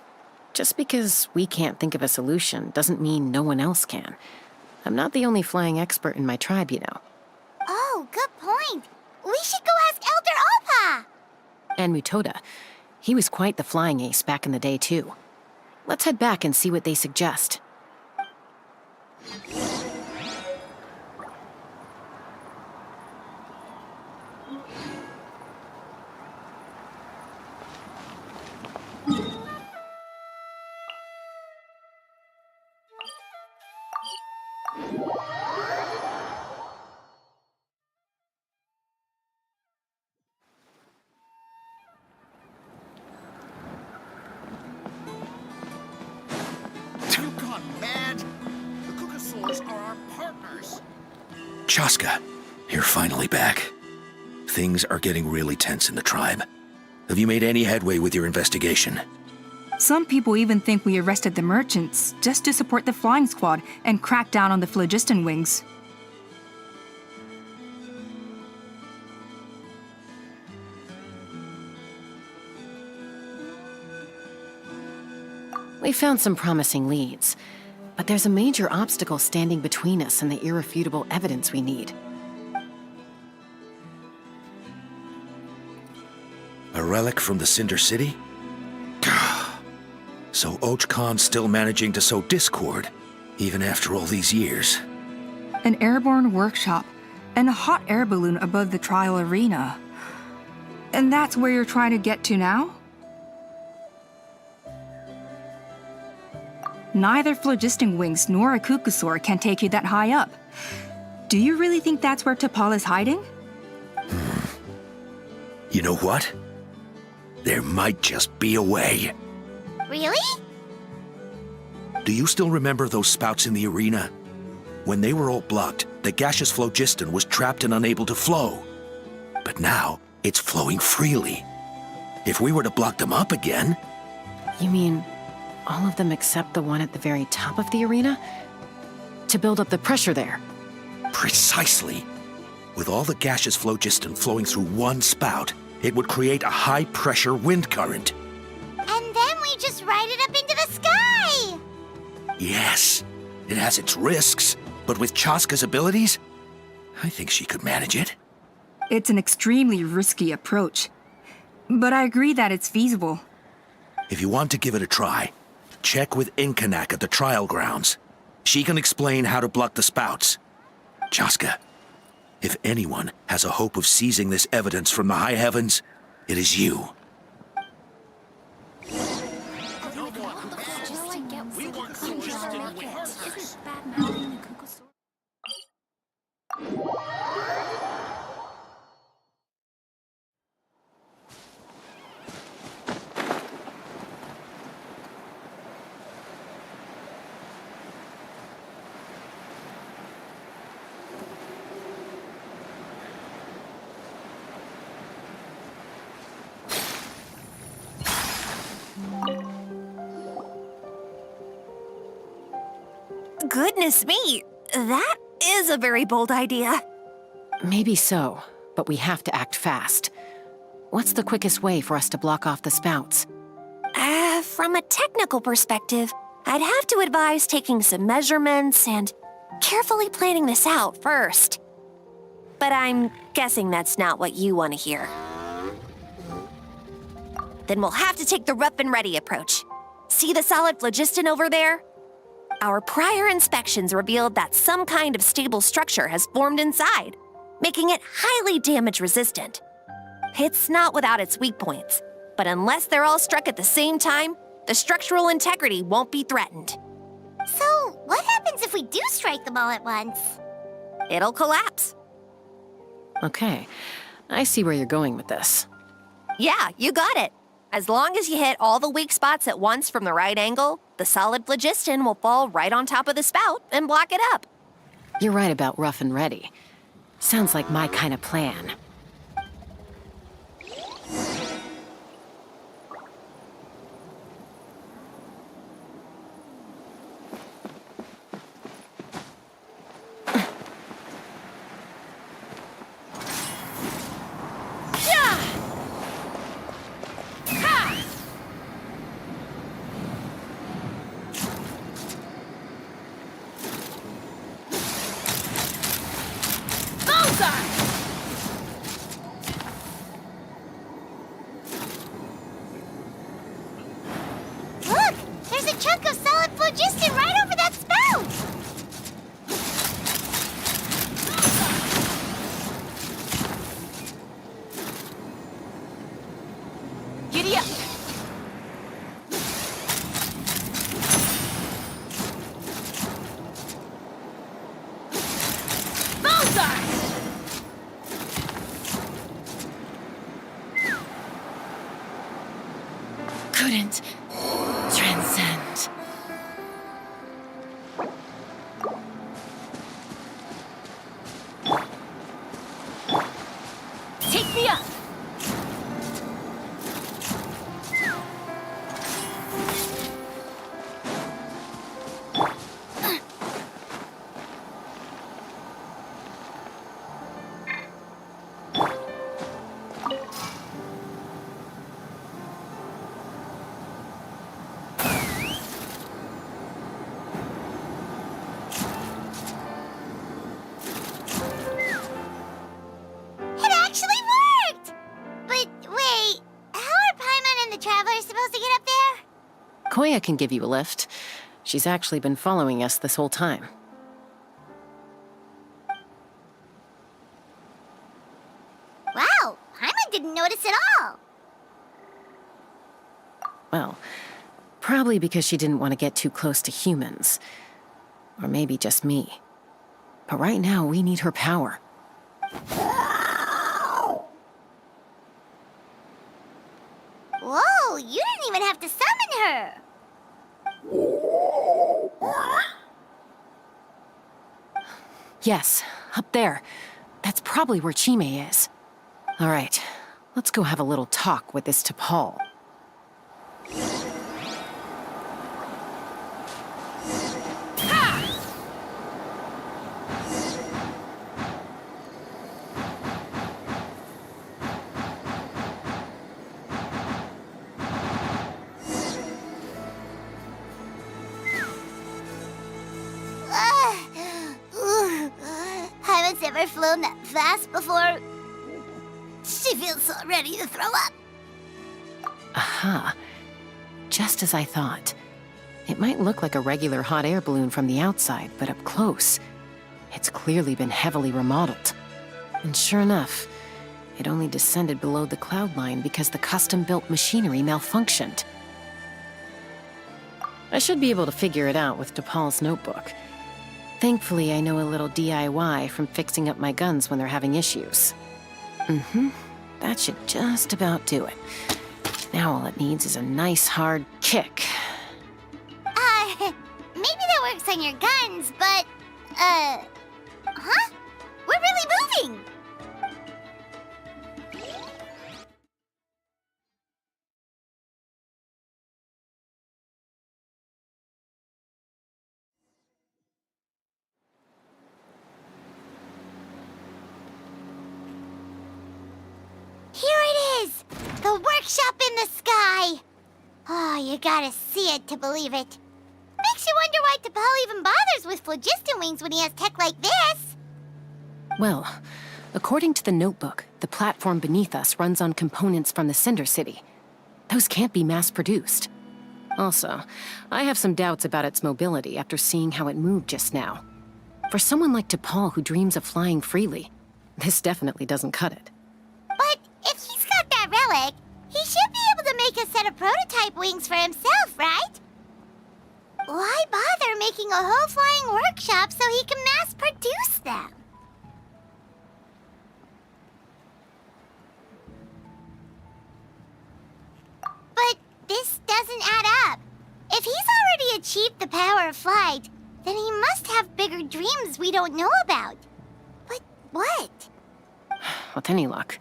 Just because we can't think of a solution doesn't mean no one else can. I'm not the only flying expert in my tribe, you know. Oh, good point. We should go ask Elder Alpa. And Mutoda. He was quite the flying ace back in the day, too. Let's head back and see what they suggest. You've gone mad. The Kukasaurs are our partners. Chaska, you're finally back. Things are getting really tense in the tribe. Have you made any headway with your investigation? Some people even think we arrested the merchants just to support the flying squad and crack down on the phlogiston wings. We found some promising leads, but there's a major obstacle standing between us and the irrefutable evidence we need. A relic from the Cinder City? So Och Khan's still managing to sow discord, even after all these years. An airborne workshop and a hot air balloon above the trial arena. And that's where you're trying to get to now? Neither phlogiston wings nor a Kukusaur can take you that high up. Do you really think that's where T'Pol is hiding? You know what? There might just be a way. Really? Do you still remember those spouts in the arena? When they were all blocked, the gaseous phlogiston was trapped and unable to flow. But now, it's flowing freely. If we were to block them up again... You mean all of them except the one at the very top of the arena? To build up the pressure there? Precisely. With all the gaseous phlogiston flowing through one spout, it would create a high-pressure wind current. And then we just ride it up into the sky! Yes, it has its risks, but with Chaska's abilities, I think she could manage it. It's an extremely risky approach, but I agree that it's feasible. If you want to give it a try, check with Inkanak at the trial grounds. She can explain how to block the spouts. Chaska, if anyone has a hope of seizing this evidence from the high heavens, it is you. Goodness me, that is a very bold idea. Maybe so, but we have to act fast. What's the quickest way for us to block off the spouts? From a technical perspective, I'd have to advise taking some measurements and carefully planning this out first. But I'm guessing that's not what you want to hear. Then we'll have to take the rough and ready approach. See the solid phlogiston over there? Our prior inspections revealed that some kind of stable structure has formed inside, making it highly damage resistant. It's not without its weak points, but unless they're all struck at the same time, the structural integrity won't be threatened. So, what happens if we do strike them all at once? It'll collapse. Okay, I see where you're going with this. Yeah, you got it. As long as you hit all the weak spots at once from the right angle, the solid phlogiston will fall right on top of the spout and block it up. You're right about rough and ready. Sounds like my kind of plan. There's a chunk of solid phlogiston right over that spout! Giddy up! Couldn't transcend. Take me up! It actually worked! But wait, how are Paimon and the Travelers supposed to get up there? Koya can give you a lift. She's actually been following us this whole time. Wow, Paimon didn't notice at all. Well, probably because she didn't want to get too close to humans. Or maybe just me. But right now, we need her power. Whoa, you didn't even have to summon her! Yes, up there. That's probably where Chime is. All right, let's go have a little talk with this T'Pol. Haven't ever flown that fast before. She feels so ready to throw up. Aha. Just as I thought. It might look like a regular hot air balloon from the outside, but up close, it's clearly been heavily remodeled. And sure enough, it only descended below the cloud line because the custom-built machinery malfunctioned. I should be able to figure it out with T'Pol's notebook. Thankfully, I know a little DIY from fixing up my guns when they're having issues. That should just about do it. Now all it needs is a nice hard kick. Maybe that works on your guns, but, huh? We're really moving! Here it is! The workshop in the sky! Oh, you gotta see it to believe it. Makes you wonder why T'Pol even bothers with phlogiston wings when he has tech like this. Well, according to the notebook, the platform beneath us runs on components from the Cinder City. Those can't be mass-produced. Also, I have some doubts about its mobility after seeing how it moved just now. For someone like T'Pol who dreams of flying freely, this definitely doesn't cut it. But if he's got that relic, he should be able to make a set of prototype wings for himself, right? Why bother making a whole flying workshop so he can mass-produce them? But this doesn't add up. If he's already achieved the power of flight, then he must have bigger dreams we don't know about. But what? With any luck,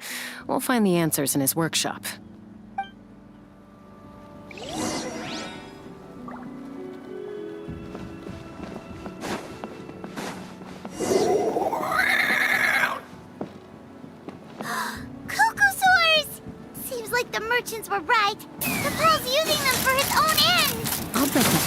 we'll find the answers in his workshop. Cocosaurs! Seems like the merchants were right. T'Pol's using them for his own ends. I'll bet he...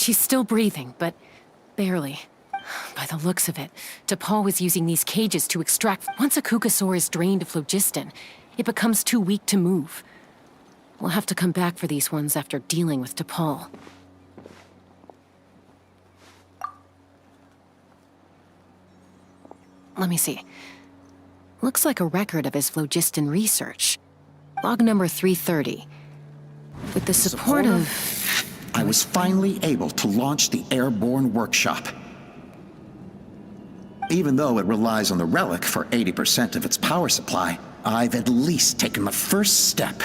She's still breathing, but barely. By the looks of it, DePaul was using these cages to extract... Once a Kukasaur is drained of phlogiston, it becomes too weak to move. We'll have to come back for these ones after dealing with DePaul. Let me see. Looks like a record of his phlogiston research. Log number 330. With the support of... I was finally able to launch the airborne workshop. Even though it relies on the relic for 80% of its power supply, I've at least taken the first step.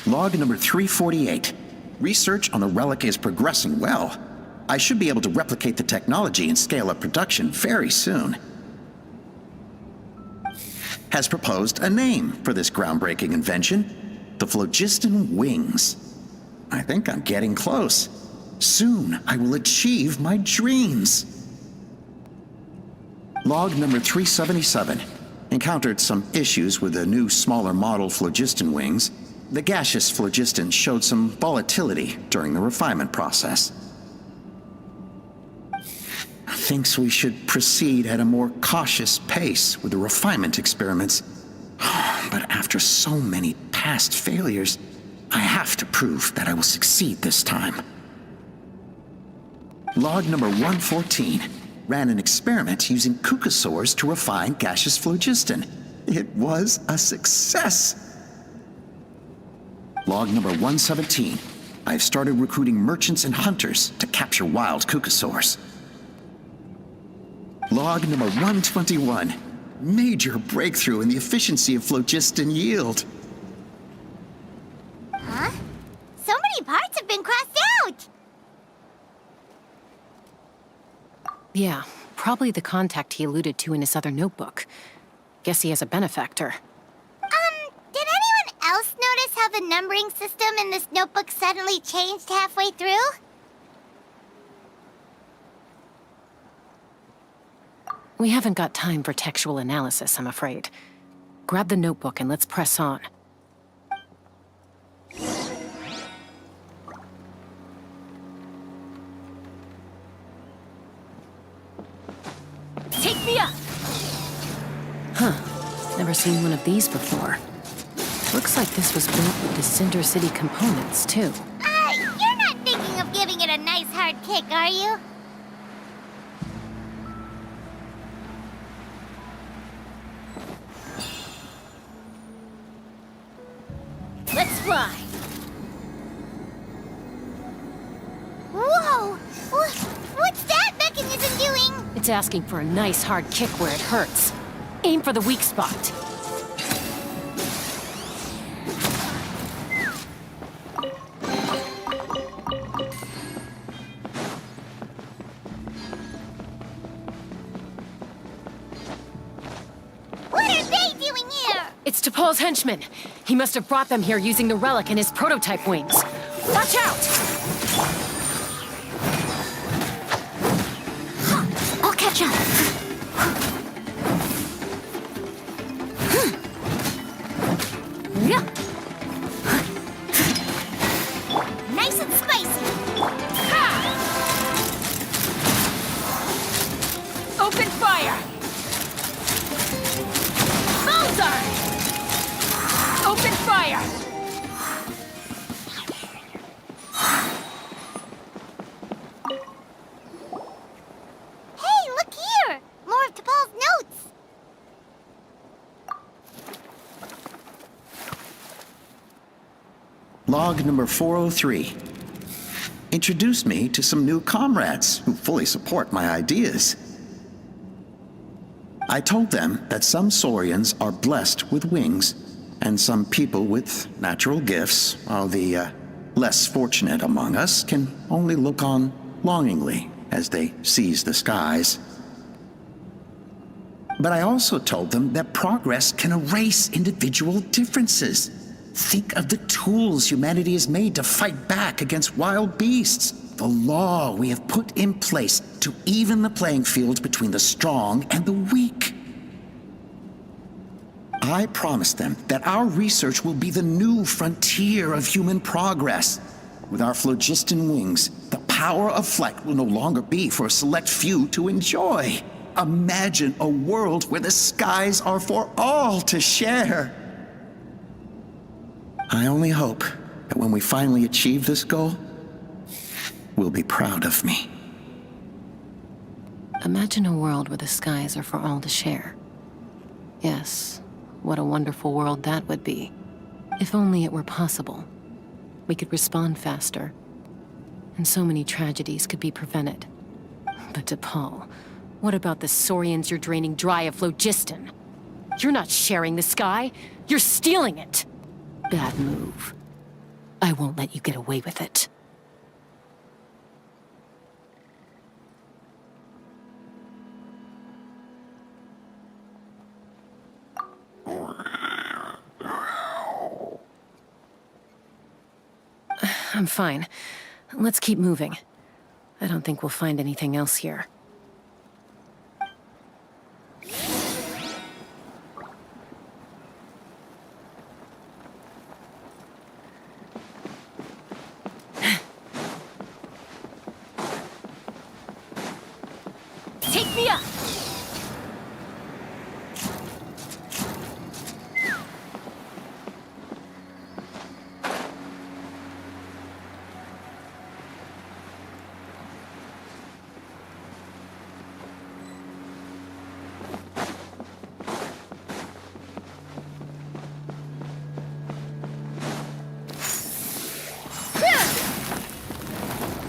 Log number 348. Research on the relic is progressing well. I should be able to replicate the technology and scale up production very soon. Has proposed a name for this groundbreaking invention: the phlogiston wings. I think I'm getting close. Soon I will achieve my dreams. Log number 377. Encountered some issues with the new smaller model phlogiston wings. The gaseous phlogiston showed some volatility during the refinement process. Thinks we should proceed at a more cautious pace with the refinement experiments. But after so many past failures, I have to prove that I will succeed this time. Log number 114. Ran an experiment using Kukasaurs to refine gaseous phlogiston. It was a success. Log number 117. I've started recruiting merchants and hunters to capture wild Kukasaurs. Log number 121. Major breakthrough in the efficiency of phlogiston yield. Huh? So many parts have been crossed out! Yeah, probably the contact he alluded to in his other notebook. Guess he has a benefactor. Did anyone else notice how the numbering system in this notebook suddenly changed halfway through? We haven't got time for textual analysis, I'm afraid. Grab the notebook and let's press on. Take me up! Huh. Never seen one of these before. Looks like this was built with the Cinder City components, too. You're not thinking of giving it a nice hard kick, are you? Let's fly! Whoa! What's that mechanism doing? It's asking for a nice hard kick where it hurts. Aim for the weak spot. What are they doing here? It's DePaul's henchmen. He must have brought them here using the relic in his prototype wings. Watch out! I'll catch up. Nice and spicy. Open fire! Bullseye! Open fire! Hey, look here! More of T'Pol's notes! Log number 403. Introduced me to some new comrades who fully support my ideas. I told them that some saurians are blessed with wings, and some people with natural gifts, while the less fortunate among us can only look on longingly as they seize the skies. But I also told them that progress can erase individual differences. Think of the tools humanity has made to fight back against wild beasts. The law we have put in place to even the playing field between the strong and the weak. I promised them that our research will be the new frontier of human progress. With our phlogiston wings, the power of flight will no longer be for a select few to enjoy. Imagine a world where the skies are for all to share. I only hope that when we finally achieve this goal, we'll be proud of me. Imagine a world where the skies are for all to share. Yes, what a wonderful world that would be. If only it were possible. We could respond faster, and so many tragedies could be prevented. But DePaul, what about the saurians you're draining dry of phlogiston? You're not sharing the sky, you're stealing it! Bad move. I won't let you get away with it. I'm fine. Let's keep moving. I don't think we'll find anything else here. Take me up!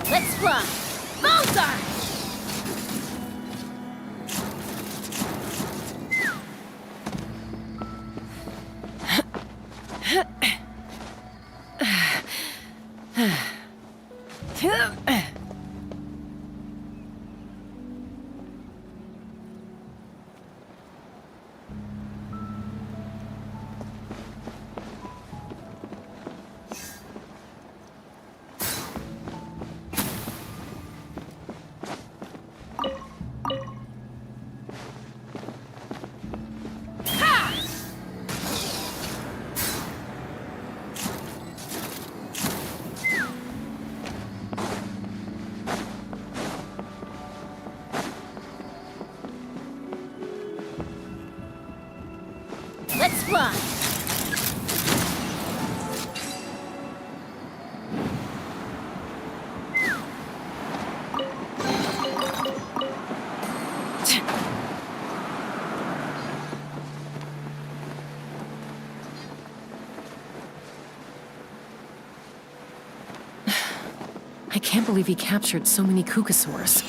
Let's fly! Bullseye! Let's fly! I can't believe he captured so many Kukasaurs.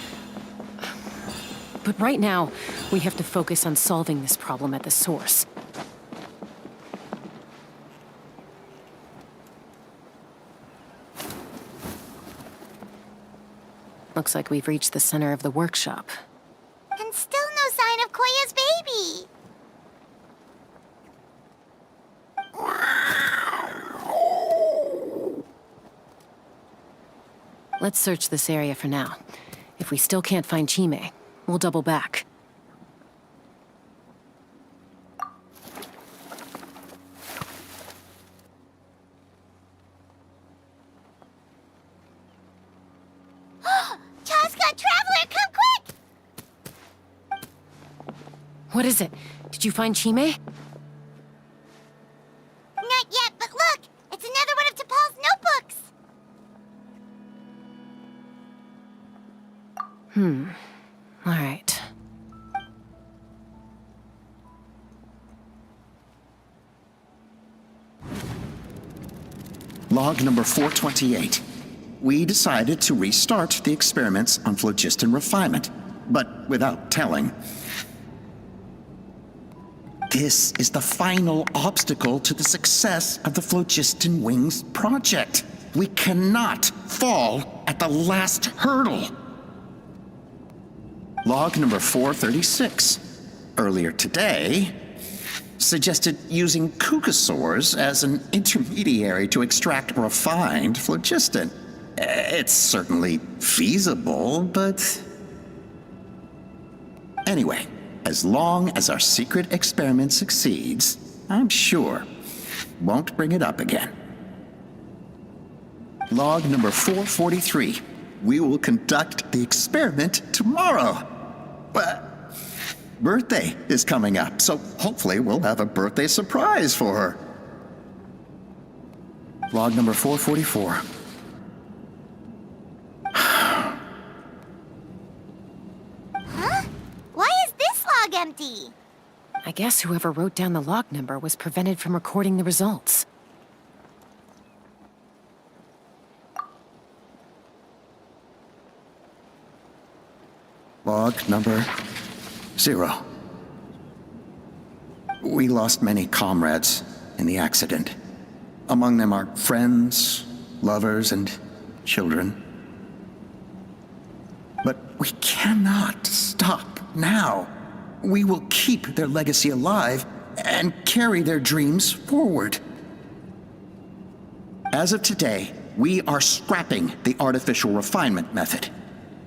But right now, we have to focus on solving this problem at the source. Looks like we've reached the center of the workshop. And still no sign of Koya's baby. Let's search this area for now. If we still can't find Chime, we'll double back. What is it? Did you find Chime? Not yet, but look! It's another one of T'Pol's notebooks! All right. Log number 428. We decided to restart the experiments on phlogiston refinement, but without telling. This is the final obstacle to the success of the Phlogiston Wings project. We cannot fall at the last hurdle. Log number 436. Earlier today, suggested using Kukasaurs as an intermediary to extract refined phlogiston. It's certainly feasible, but... Anyway, as long as our secret experiment succeeds, I'm sure won't bring it up again. Log number 443. We will conduct the experiment tomorrow. But birthday is coming up, so hopefully we'll have a birthday surprise for her. Log number 444. Huh? Why is this log empty? I guess whoever wrote down the log number was prevented from recording the results. Log number 0. We lost many comrades in the accident. Among them are friends, lovers, and children. But we cannot stop now. We will keep their legacy alive and carry their dreams forward. As of today, we are scrapping the artificial refinement method.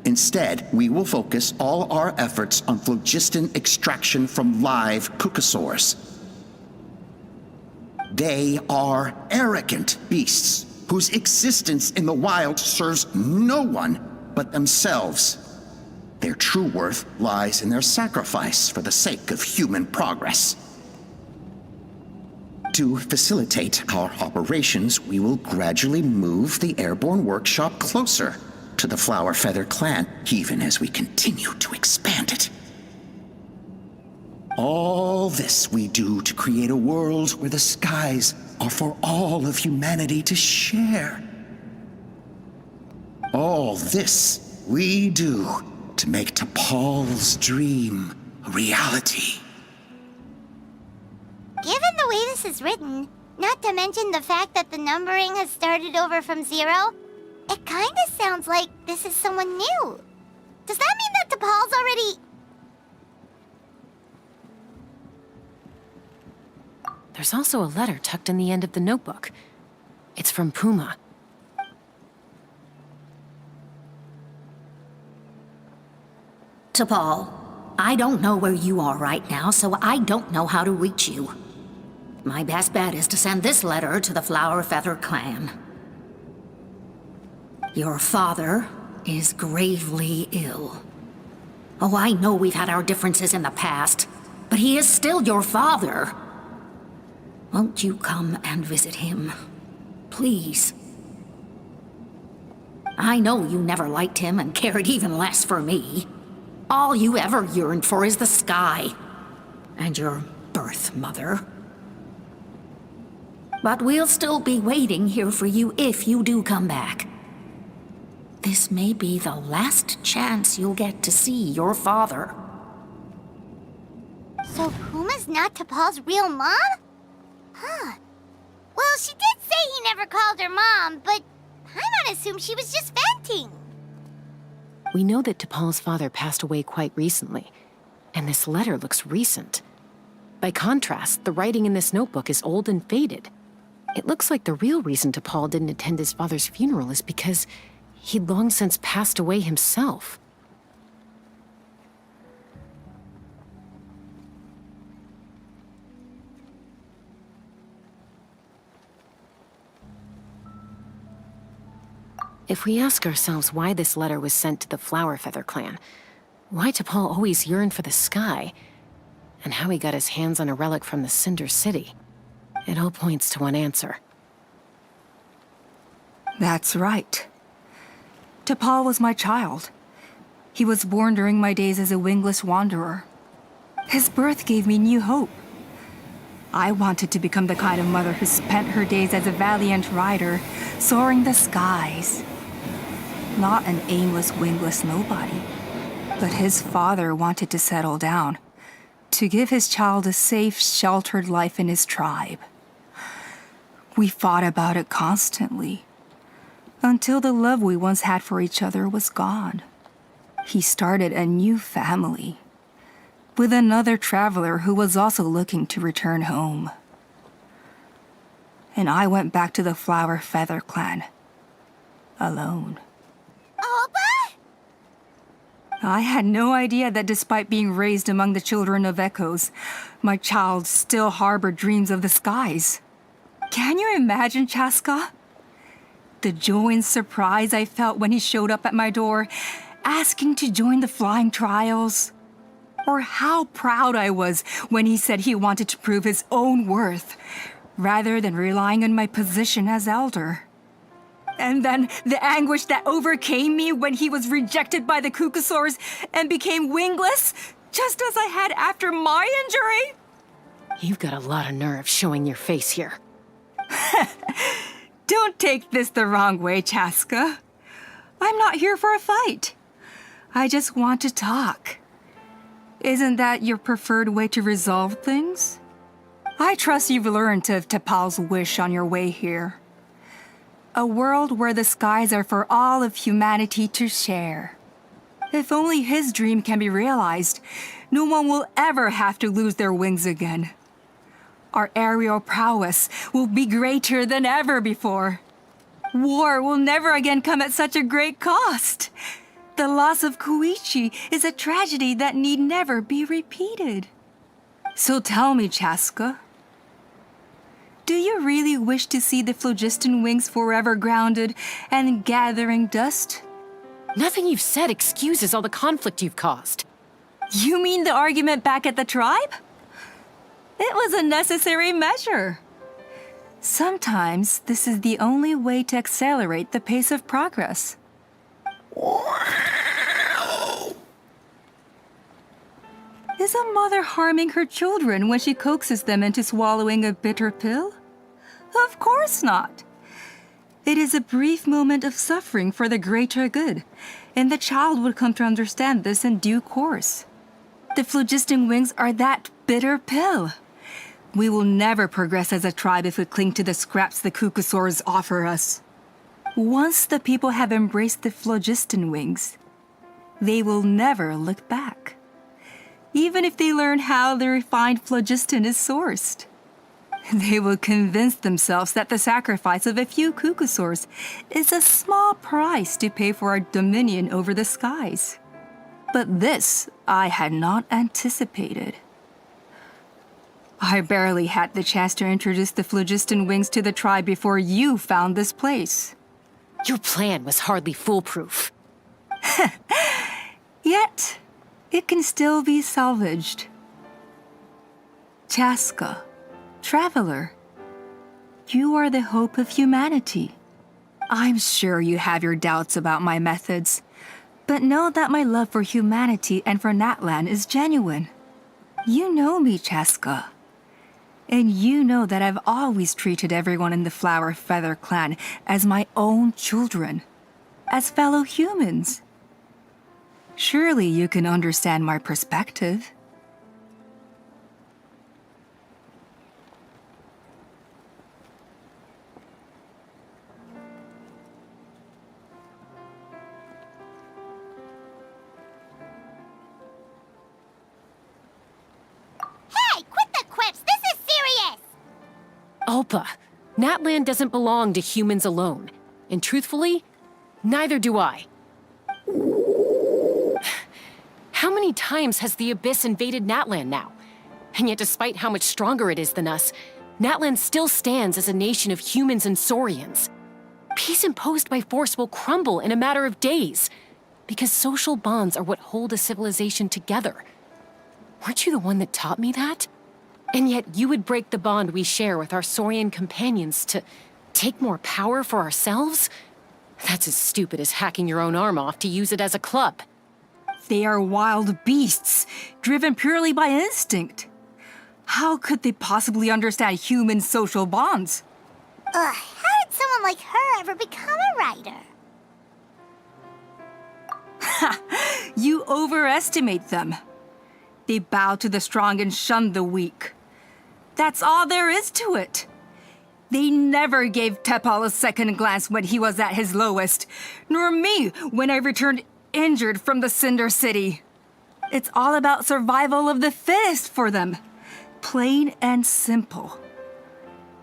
Instead, we will focus all our efforts on phlogiston extraction from live cucosaurs. They are arrogant beasts whose existence in the wild serves no one but themselves. Their true worth lies in their sacrifice for the sake of human progress. To facilitate our operations, we will gradually move the airborne workshop closer to the Flower Feather clan, even as we continue to expand it. All this we do to create a world where the skies are for all of humanity to share. All this we do to make T'Pol's dream a reality. Given the way this is written, not to mention the fact that the numbering has started over from 0, it kinda sounds like this is someone new. Does that mean that T'Pol's already... There's also a letter tucked in the end of the notebook. It's from Puma. T'Pol, I don't know where you are right now, so I don't know how to reach you. My best bet is to send this letter to the Flower Feather clan. Your father is gravely ill. Oh, I know we've had our differences in the past, but he is still your father. Won't you come and visit him? Please. I know you never liked him and cared even less for me. All you ever yearned for is the sky. And your birth mother. But we'll still be waiting here for you if you do come back. This may be the last chance you'll get to see your father. So Puma's not T'Pol's real mom? Huh. Well, she did say he never called her mom, but I'm gonna assume she was just venting. We know that T'Pol's father passed away quite recently, and this letter looks recent. By contrast, the writing in this notebook is old and faded. It looks like the real reason T'Pol didn't attend his father's funeral is because he'd long since passed away himself. If we ask ourselves why this letter was sent to the Flower Feather clan, why T'Pol always yearned for the sky, and how he got his hands on a relic from the Cinder City, it all points to one answer. That's right. T'Pol was my child. He was born during my days as a wingless wanderer. His birth gave me new hope. I wanted to become the kind of mother who spent her days as a valiant rider, soaring the skies. Not an aimless, wingless nobody. But his father wanted to settle down, to give his child a safe, sheltered life in his tribe. We fought about it constantly, until the love we once had for each other was gone. He started a new family, with another traveler who was also looking to return home. And I went back to the Flower Feather clan, alone. Alba? I had no idea that despite being raised among the children of echoes, my child still harbored dreams of the skies. Can you imagine, Chaska? The joy and surprise I felt when he showed up at my door, asking to join the flying trials. Or how proud I was when he said he wanted to prove his own worth, rather than relying on my position as elder. And then the anguish that overcame me when he was rejected by the Kukusaurs and became wingless, just as I had after my injury. You've got a lot of nerve showing your face here. Don't take this the wrong way, Chaska. I'm not here for a fight. I just want to talk. Isn't that your preferred way to resolve things? I trust you've learned of T'Pol's wish on your way here. A world where the skies are for all of humanity to share. If only his dream can be realized, no one will ever have to lose their wings again. Our aerial prowess will be greater than ever before. War will never again come at such a great cost. The loss of Koichi is a tragedy that need never be repeated. So tell me, Chaska, do you really wish to see the phlogiston wings forever grounded and gathering dust? Nothing you've said excuses all the conflict you've caused. You mean the argument back at the tribe? It was a necessary measure. Sometimes this is the only way to accelerate the pace of progress. Is a mother harming her children when she coaxes them into swallowing a bitter pill? Of course not. It is a brief moment of suffering for the greater good, and the child would come to understand this in due course. The phlogiston wings are that bitter pill. We will never progress as a tribe if we cling to the scraps the Kukusaurs offer us. Once the people have embraced the phlogiston wings, they will never look back. Even if they learn how the refined phlogiston is sourced. They will convince themselves that the sacrifice of a few Kukusaurs is a small price to pay for our dominion over the skies. But this I had not anticipated. I barely had the chance to introduce the phlogiston wings to the tribe before you found this place. Your plan was hardly foolproof. Yet, it can still be salvaged. Chaska, traveler, you are the hope of humanity. I'm sure you have your doubts about my methods, but know that my love for humanity and for Natlan is genuine. You know me, Chaska. And you know that I've always treated everyone in the Flower Feather clan as my own children, as fellow humans. Surely you can understand my perspective. Hey, quit the quips! This is serious! Alpa, Natlan doesn't belong to humans alone. And truthfully, neither do I. How many times has the Abyss invaded Natlan now? And yet despite how much stronger it is than us, Natlan still stands as a nation of humans and Saurians. Peace imposed by force will crumble in a matter of days, because social bonds are what hold a civilization together. Weren't you the one that taught me that? And yet you would break the bond we share with our Saurian companions to take more power for ourselves? That's as stupid as hacking your own arm off to use it as a club. They are wild beasts, driven purely by instinct. How could they possibly understand human social bonds? Ugh, how did someone like her ever become a writer? You overestimate them. They bow to the strong and shun the weak. That's all there is to it. They never gave T'Pol a second glance when he was at his lowest, nor me when I returned injured from the Cinder City. It's all about survival of the fittest for them. Plain and simple.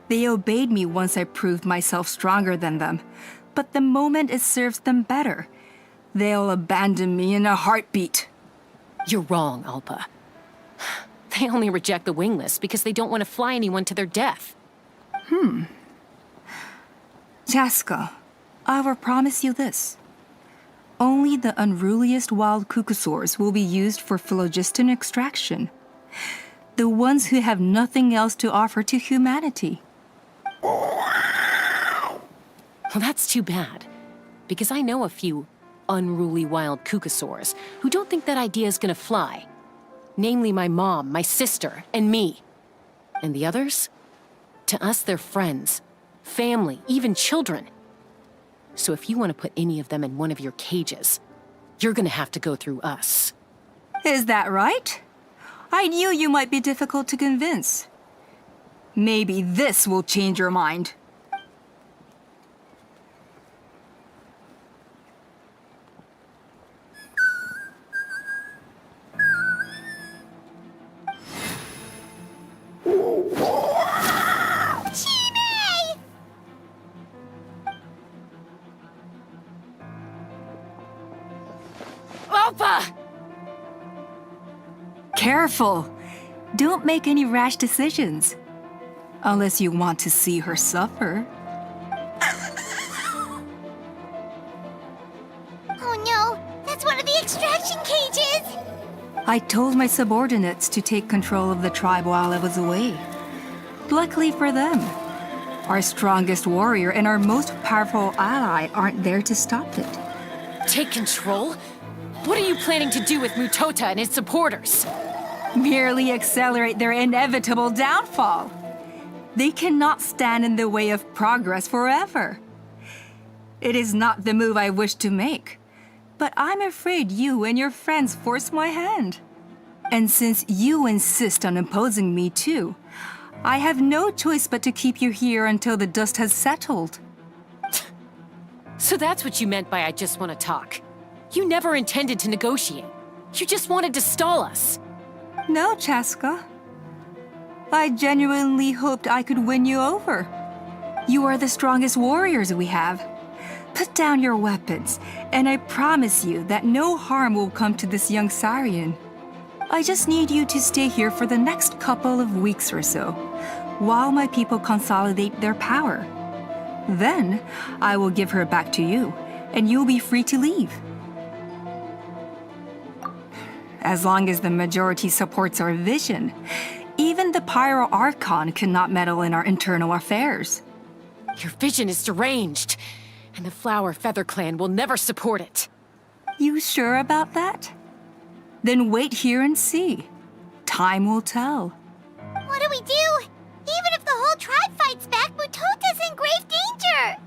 They obeyed me once I proved myself stronger than them, but the moment it serves them better, they'll abandon me in a heartbeat. You're wrong, Alpa. They only reject the wingless because they don't want to fly anyone to their death. Chaska, I will promise you this. Only the unruliest wild cucosaurs will be used for phlogiston extraction. The ones who have nothing else to offer to humanity. Well, that's too bad. Because I know a few unruly wild cucosaurs who don't think that idea is gonna fly. Namely my mom, my sister, and me. And the others? To us, they're friends, family, even children. So if you want to put any of them in one of your cages, you're gonna have to go through us. Is that right? I knew you might be difficult to convince. Maybe this will change your mind. Opa! Careful! Don't make any rash decisions. Unless you want to see her suffer. Oh no, that's one of the extraction cages! I told my subordinates to take control of the tribe while I was away. Luckily for them, our strongest warrior and our most powerful ally aren't there to stop it. Take control? What are you planning to do with Mutota and his supporters? Merely accelerate their inevitable downfall. They cannot stand in the way of progress forever. It is not the move I wish to make, but I'm afraid you and your friends force my hand. And since you insist on imposing me too, I have no choice but to keep you here until the dust has settled. So that's what you meant by I just want to talk. You never intended to negotiate. You just wanted to stall us. No, Chaska. I genuinely hoped I could win you over. You are the strongest warriors we have. Put down your weapons, and I promise you that no harm will come to this young Sarian. I just need you to stay here for the next couple of weeks or so, while my people consolidate their power. Then, I will give her back to you, and you'll be free to leave. As long as the majority supports our vision, even the Pyro Archon cannot meddle in our internal affairs. Your vision is deranged, and the Flower Feather Clan will never support it. You sure about that? Then wait here and see. Time will tell. What do we do? Even if the whole tribe fights back, Mutota's in grave danger!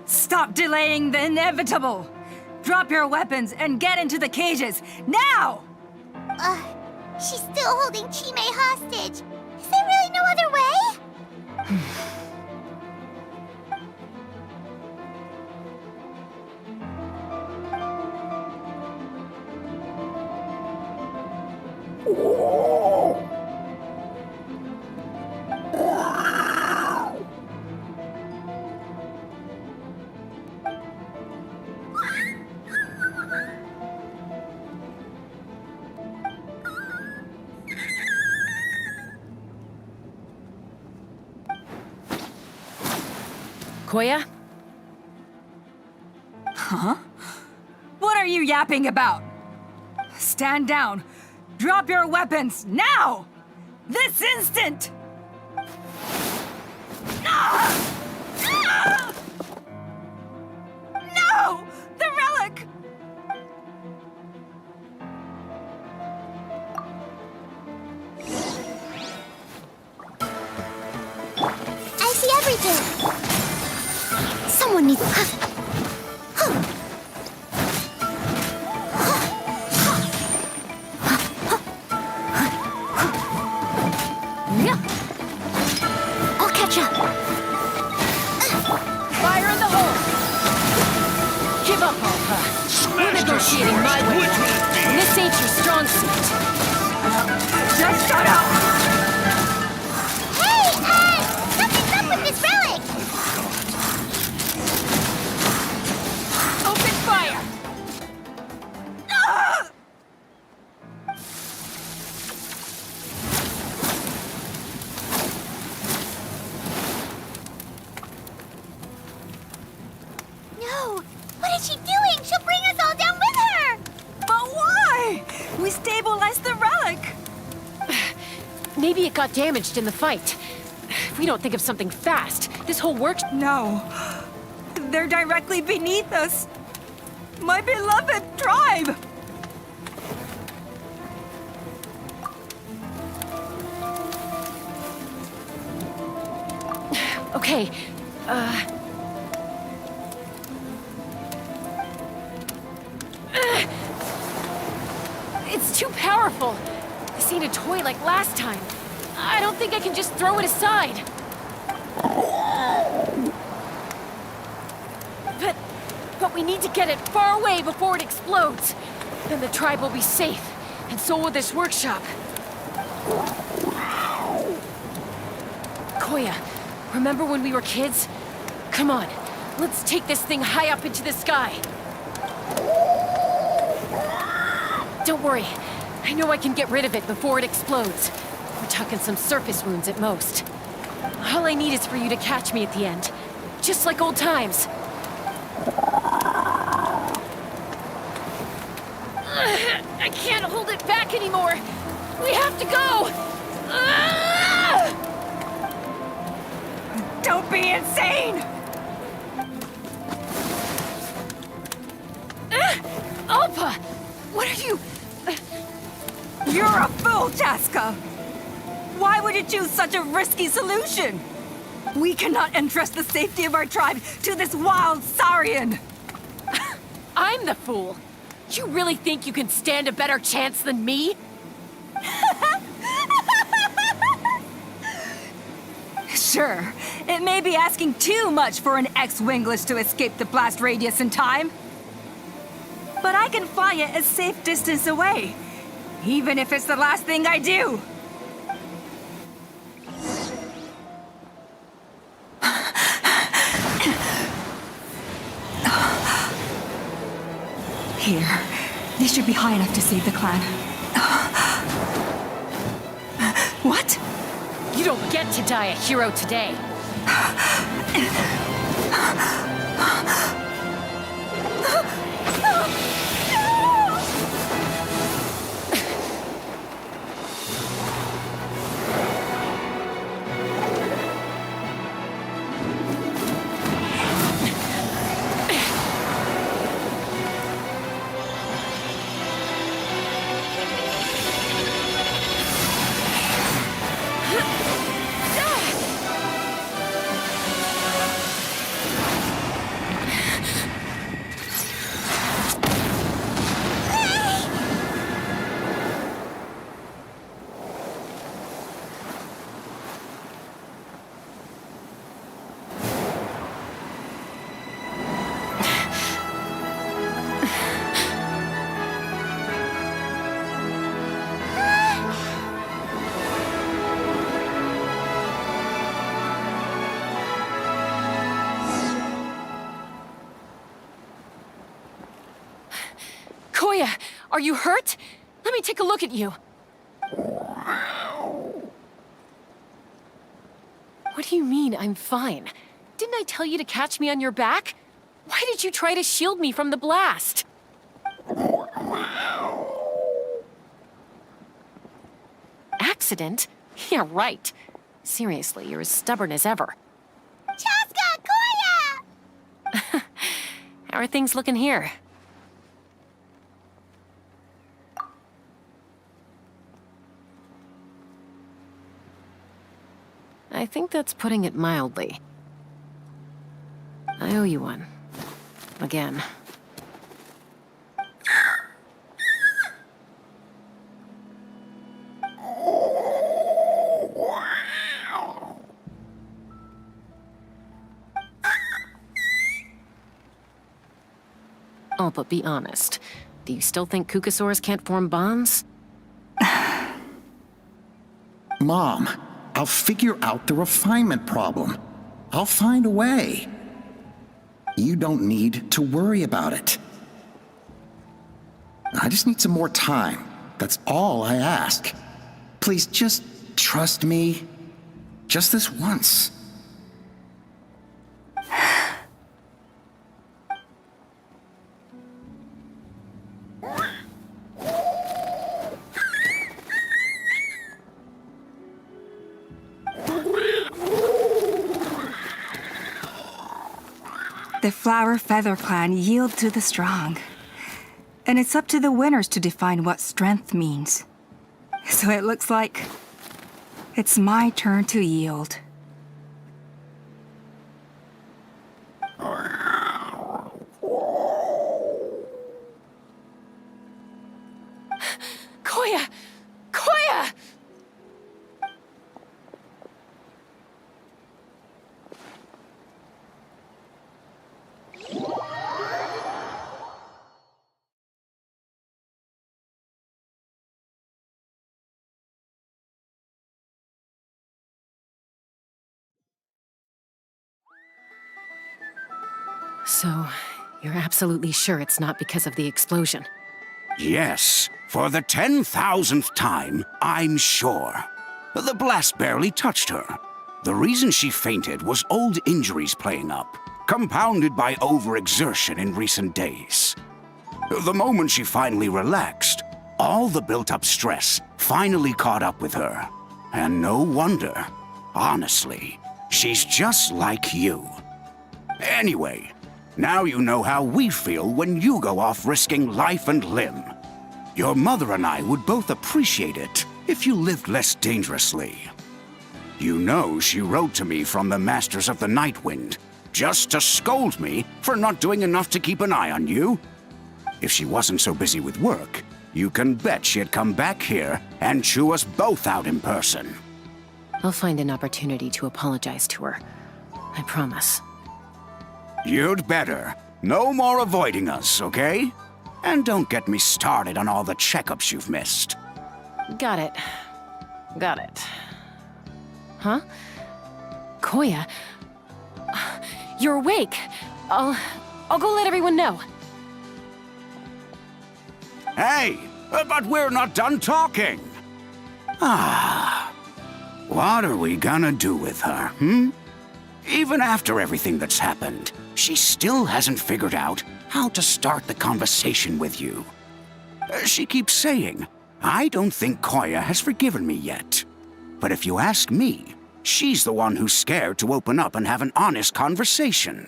Stop delaying the inevitable! Drop your weapons and get into the cages, now! She's still holding Chime hostage. Is there really no other way? Koya? Huh? What are you yapping about? Stand down. Drop your weapons, now! This instant! No! The relic! I see everything! Someone needs... I'll catch up! Fire in the hole! Give up, Alpha. We're negotiating my way, and this ain't your strong suit. Just shut up! Hey, something's up with this relic! Open fire! got damaged in the fight. If we don't think of something fast, this whole work... No. They're directly beneath us. My beloved tribe! Okay, It's too powerful. This ain't a toy like last time. I don't think I can just throw it aside. But we need to get it far away before it explodes. Then the tribe will be safe, and so will this workshop. Koya, remember when we were kids? Come on, let's take this thing high up into the sky. Don't worry, I know I can get rid of it before it explodes. We're talking some surface wounds at most. All I need is for you to catch me at the end, just like old times. I can't hold it back anymore. We have to go. Don't be insane! Alpa! What are you... You're a fool, Chaska! Why would you choose such a risky solution? We cannot entrust the safety of our tribe to this wild Saurian! I'm the fool. You really think you can stand a better chance than me? Sure, it may be asking too much for an ex-winglish to escape the blast radius in time. But I can fly it a safe distance away, even if it's the last thing I do. Here, this should be high enough to save the clan. What? You don't get to die a hero today. Koya, are you hurt? Let me take a look at you. What do you mean, I'm fine? Didn't I tell you to catch me on your back? Why did you try to shield me from the blast? Accident? Yeah, right. Seriously, you're as stubborn as ever. Chaska! Koya! How are things looking here? I think that's putting it mildly. I owe you one. Again. Oh, but be honest. Do you still think Kukasaurs can't form bonds? Mom, I'll figure out the refinement problem. I'll find a way. You don't need to worry about it. I just need some more time. That's all I ask. Please just trust me. Just this once. The Flower Feather Clan yield to the strong. And it's up to the winners to define what strength means. So it looks like it's my turn to yield. Koya! Koya! So, you're absolutely sure it's not because of the explosion? Yes, for the 10,000th time, I'm sure. The blast barely touched her. The reason she fainted was old injuries playing up, compounded by overexertion in recent days. The moment she finally relaxed, all the built-up stress finally caught up with her. And no wonder. Honestly, she's just like you. Anyway, now you know how we feel when you go off risking life and limb. Your mother and I would both appreciate it if you lived less dangerously. You know she wrote to me from the Masters of the Night Wind, just to scold me for not doing enough to keep an eye on you. If she wasn't so busy with work, you can bet she'd come back here and chew us both out in person. I'll find an opportunity to apologize to her. I promise. You'd better. No more avoiding us, okay? And don't get me started on all the checkups you've missed. Got it. Got it. Huh? Koya? You're awake. I'll go let everyone know. Hey, but we're not done talking. What are we gonna do with her, Even after everything that's happened, she still hasn't figured out how to start the conversation with you. She keeps saying, I don't think Koya has forgiven me yet. But if you ask me, she's the one who's scared to open up and have an honest conversation.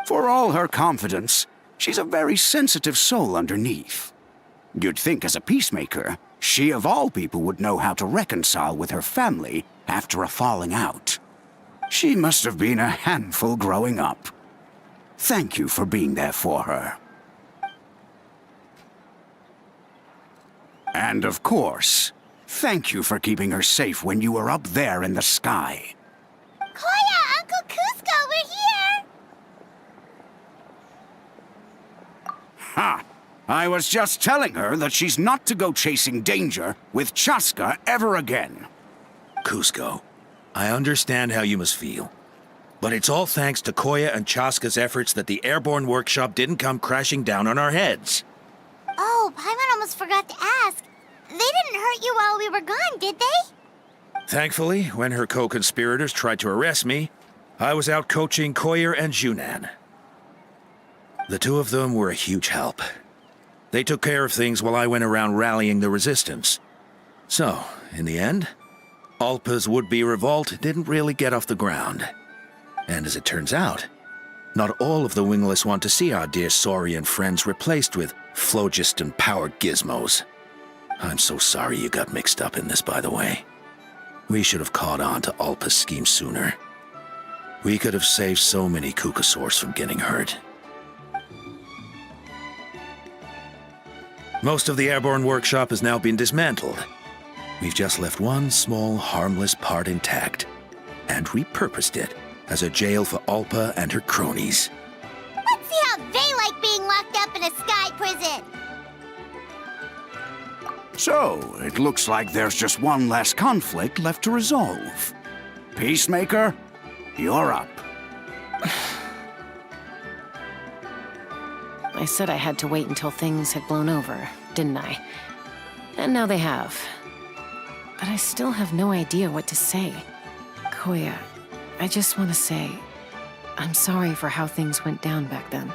For all her confidence, she's a very sensitive soul underneath. You'd think as a peacemaker, she of all people would know how to reconcile with her family after a falling out. She must have been a handful growing up. Thank you for being there for her. And of course, thank you for keeping her safe when you were up there in the sky. Koya, Uncle Cusco, we're here! Ha! I was just telling her that she's not to go chasing danger with Chaska ever again. Cusco, I understand how you must feel. But it's all thanks to Koya and Chaska's efforts that the airborne workshop didn't come crashing down on our heads. Oh, Paimon almost forgot to ask. They didn't hurt you while we were gone, did they? Thankfully, when her co-conspirators tried to arrest me, I was out coaching Koyer and Junan. The two of them were a huge help. They took care of things while I went around rallying the resistance. So, in the end, Alpa's would-be revolt didn't really get off the ground. And as it turns out, not all of the wingless want to see our dear Saurian friends replaced with phlogiston-powered gizmos. I'm so sorry you got mixed up in this, by the way. We should have caught on to Alpa's scheme sooner. We could have saved so many Kukasaurs from getting hurt. Most of the airborne workshop has now been dismantled. We've just left one small, harmless part intact, and repurposed it as a jail for Alpa and her cronies. Let's see how they like being locked up in a sky prison! So, it looks like there's just one last conflict left to resolve. Peacemaker, you're up. I said I had to wait until things had blown over, didn't I? And now they have. But I still have no idea what to say. Koya, I just want to say, I'm sorry for how things went down back then.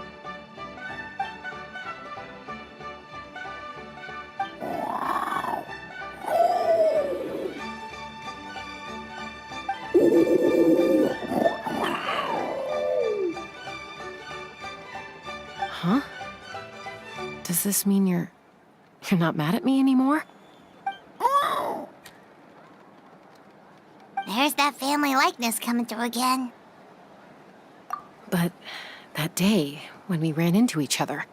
Does this mean you're not mad at me anymore? There's that family likeness coming through again. But that day, when we ran into each other...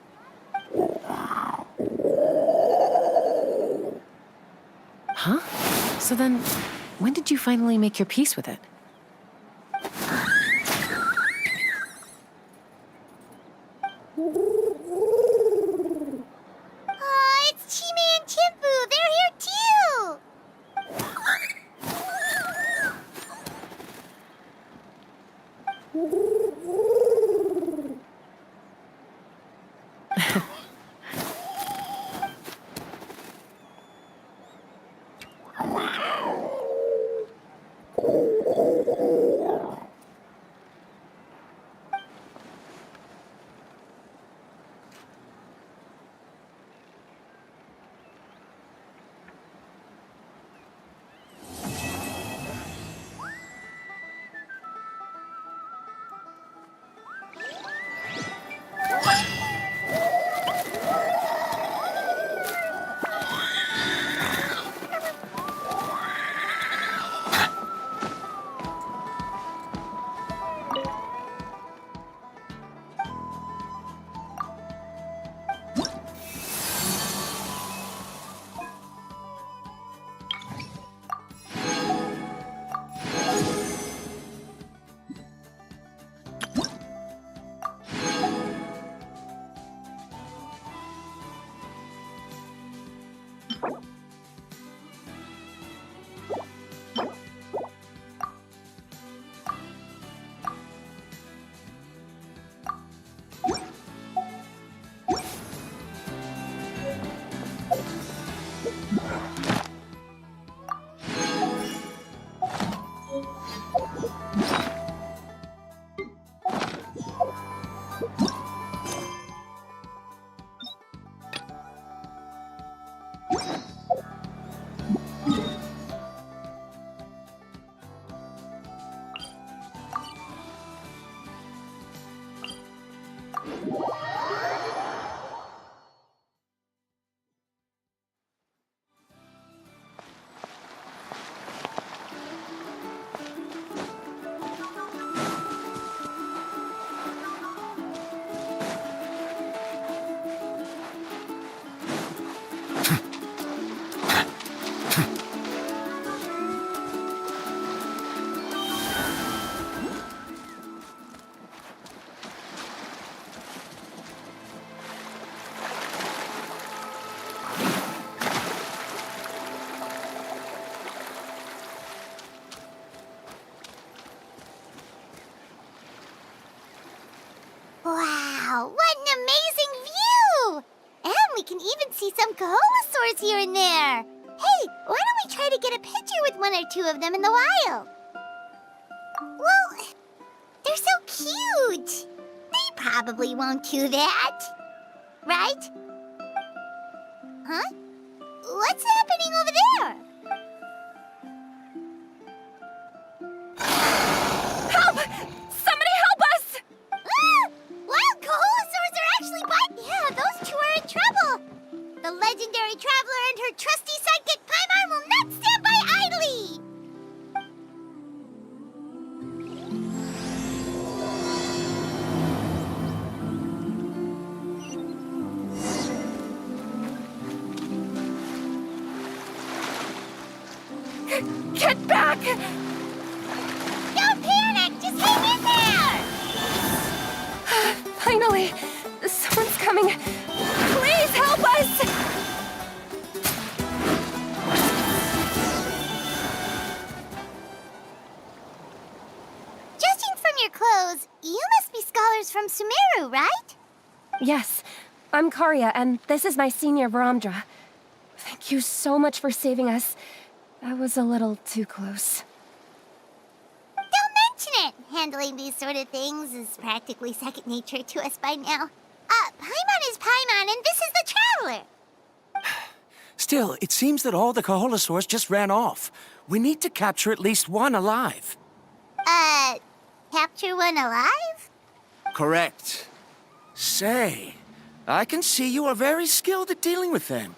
Huh? So then, when did you finally make your peace with it? Oh, it's Chime and Chimpu! They're here too! Wow, what an amazing view! And we can even see some Kaholosaurs here and there. Hey, why don't we try to get a picture with one or two of them in the wild? Well, they're so cute. They probably won't do that. Right? Huh? What's happening over there? Help! Somebody help us! Ah! Wild Kaholosaurs are actually biting. Yeah, those two are in trouble. The legendary traveler and her trusty sidekick Paimon will not stand by idly. Get back! Don't panic! Just hang in there! Finally! Someone's coming! Please help us! Judging from your clothes, you must be scholars from Sumeru, right? Yes, I'm Karya, and this is my senior Varamdra. Thank you so much for saving us. That was a little too close. Don't mention it! Handling these sort of things is practically second nature to us by now. Paimon is Paimon, and this is the Traveler! Still, it seems that all the Kaholosaurs just ran off. We need to capture at least one alive. Capture one alive? Correct. Say, I can see you are very skilled at dealing with them.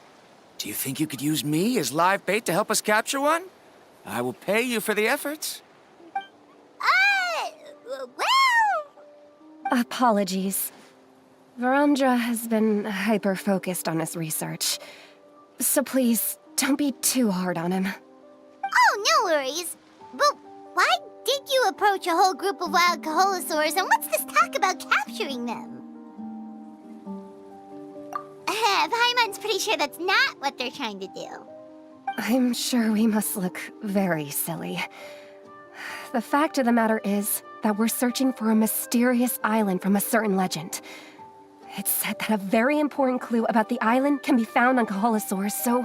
Do you think you could use me as live bait to help us capture one? I will pay you for the efforts. Well... Apologies. Varandra has been hyper-focused on his research. So please, don't be too hard on him. Oh, no worries. But why did you approach a whole group of wild Kaholosaurs, and what's this talk about capturing them? Paimon's pretty sure that's not what they're trying to do. I'm sure we must look very silly. The fact of the matter is that we're searching for a mysterious island from a certain legend. It's said that a very important clue about the island can be found on Kaholosaurs, so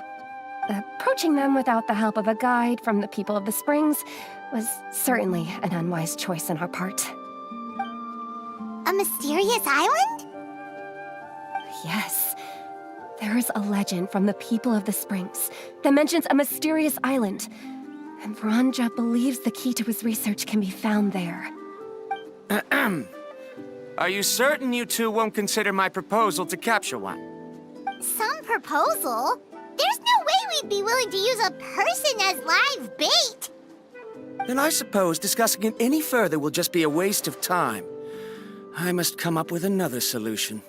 approaching them without the help of a guide from the people of the Springs was certainly an unwise choice on our part. A mysterious island? Yes. There is a legend from the people of the Springs that mentions a mysterious island, and Varandra believes the key to his research can be found there. Are you certain you two won't consider my proposal to capture one? Some proposal? There's no way we'd be willing to use a person as live bait! Then I suppose discussing it any further will just be a waste of time. I must come up with another solution.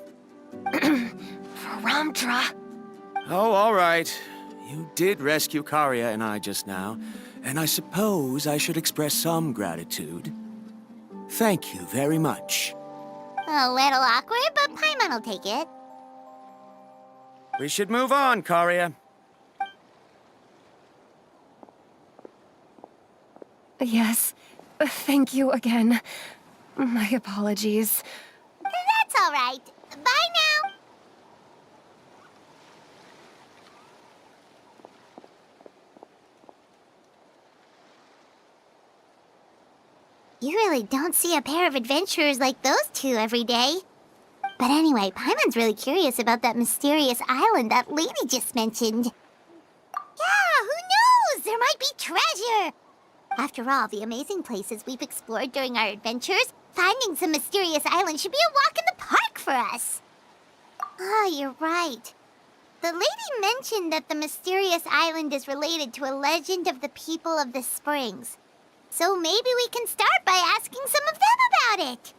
Varandra! Oh, all right. You did rescue Karia and I just now, and I suppose I should express some gratitude. Thank you very much. A little awkward, but Paimon will take it. We should move on, Karia. Yes, thank you again. My apologies. That's all right. Bye now. You really don't see a pair of adventurers like those two every day. But anyway, Paimon's really curious about that mysterious island that lady just mentioned. Yeah, who knows? There might be treasure! After all the amazing places we've explored during our adventures, finding some mysterious island should be a walk in the park for us. Oh, you're right. The lady mentioned that the mysterious island is related to a legend of the people of the Springs. So maybe we can start by asking some of them about it.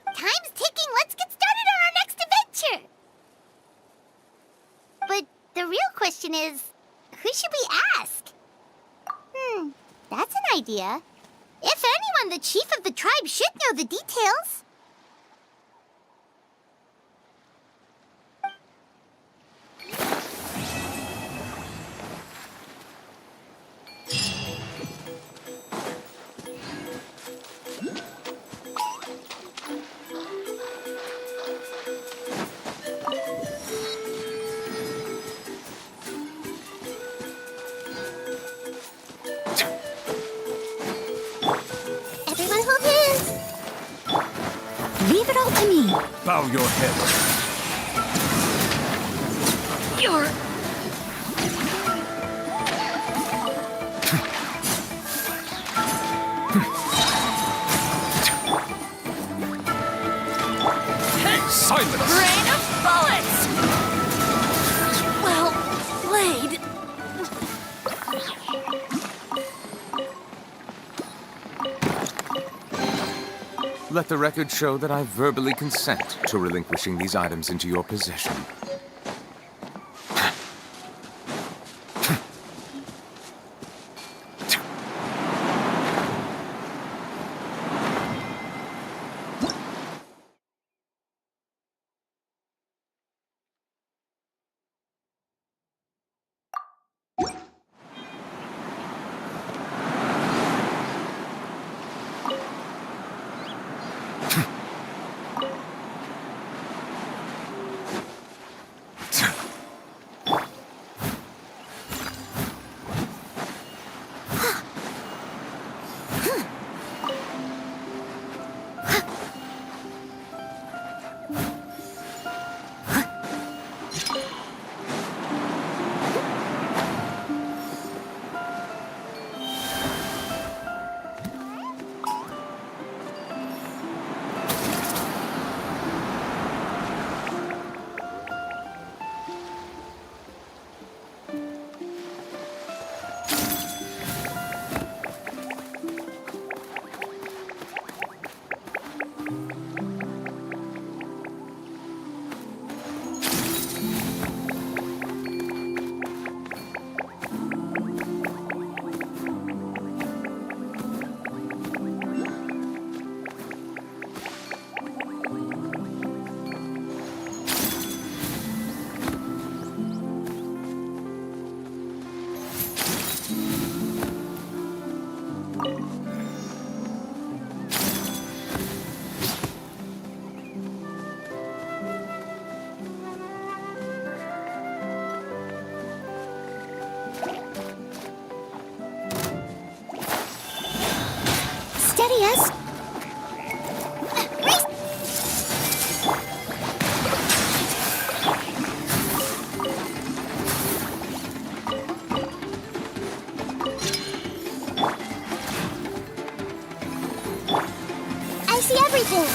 Time's ticking. Let's get started on our next adventure. But the real question is, who should we ask? That's an idea. If anyone, the chief of the tribe should know the details. Leave it all to me. Bow your head. You're... Silence! Rain of bullets! Well played. Let the record show that I verbally consent to relinquishing these items into your possession. steady as... I see everything.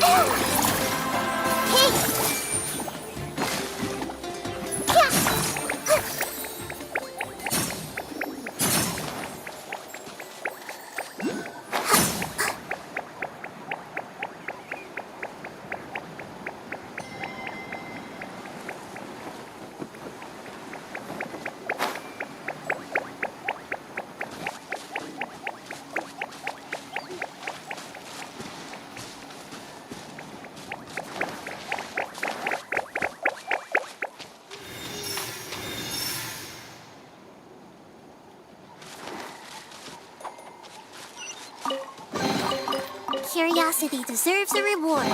Hey. Curiosity deserves a reward.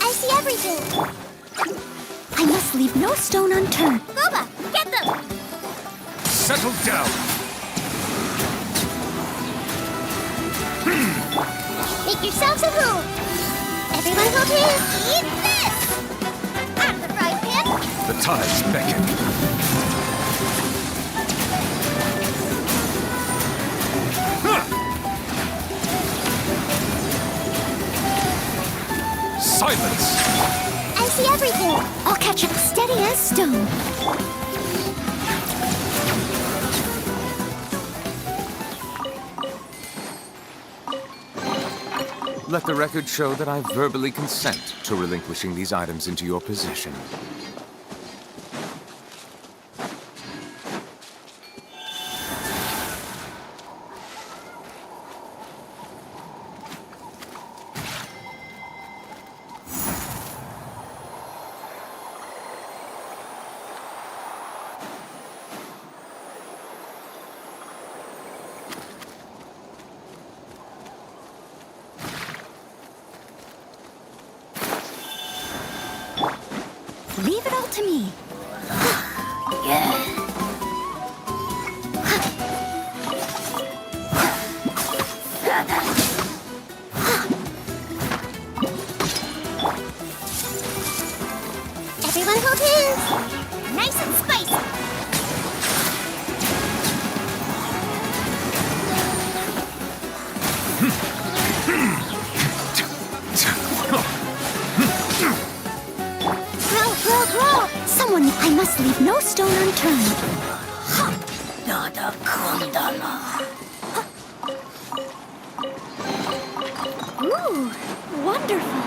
I see everything. I must leave no stone unturned. Boba, get them! Settle down. Make yourselves at home. Everyone hold hands. Eat this! Out of the frying pan. The tides beckon. Silence! I see everything. I'll catch up steady as stone. Let the record show that I verbally consent to relinquishing these items into your possession. Leave it all to me. Everyone hold hands. Nice and spicy. Grow! Someone, I must leave no stone unturned. Nada kundala. Ooh, wonderful.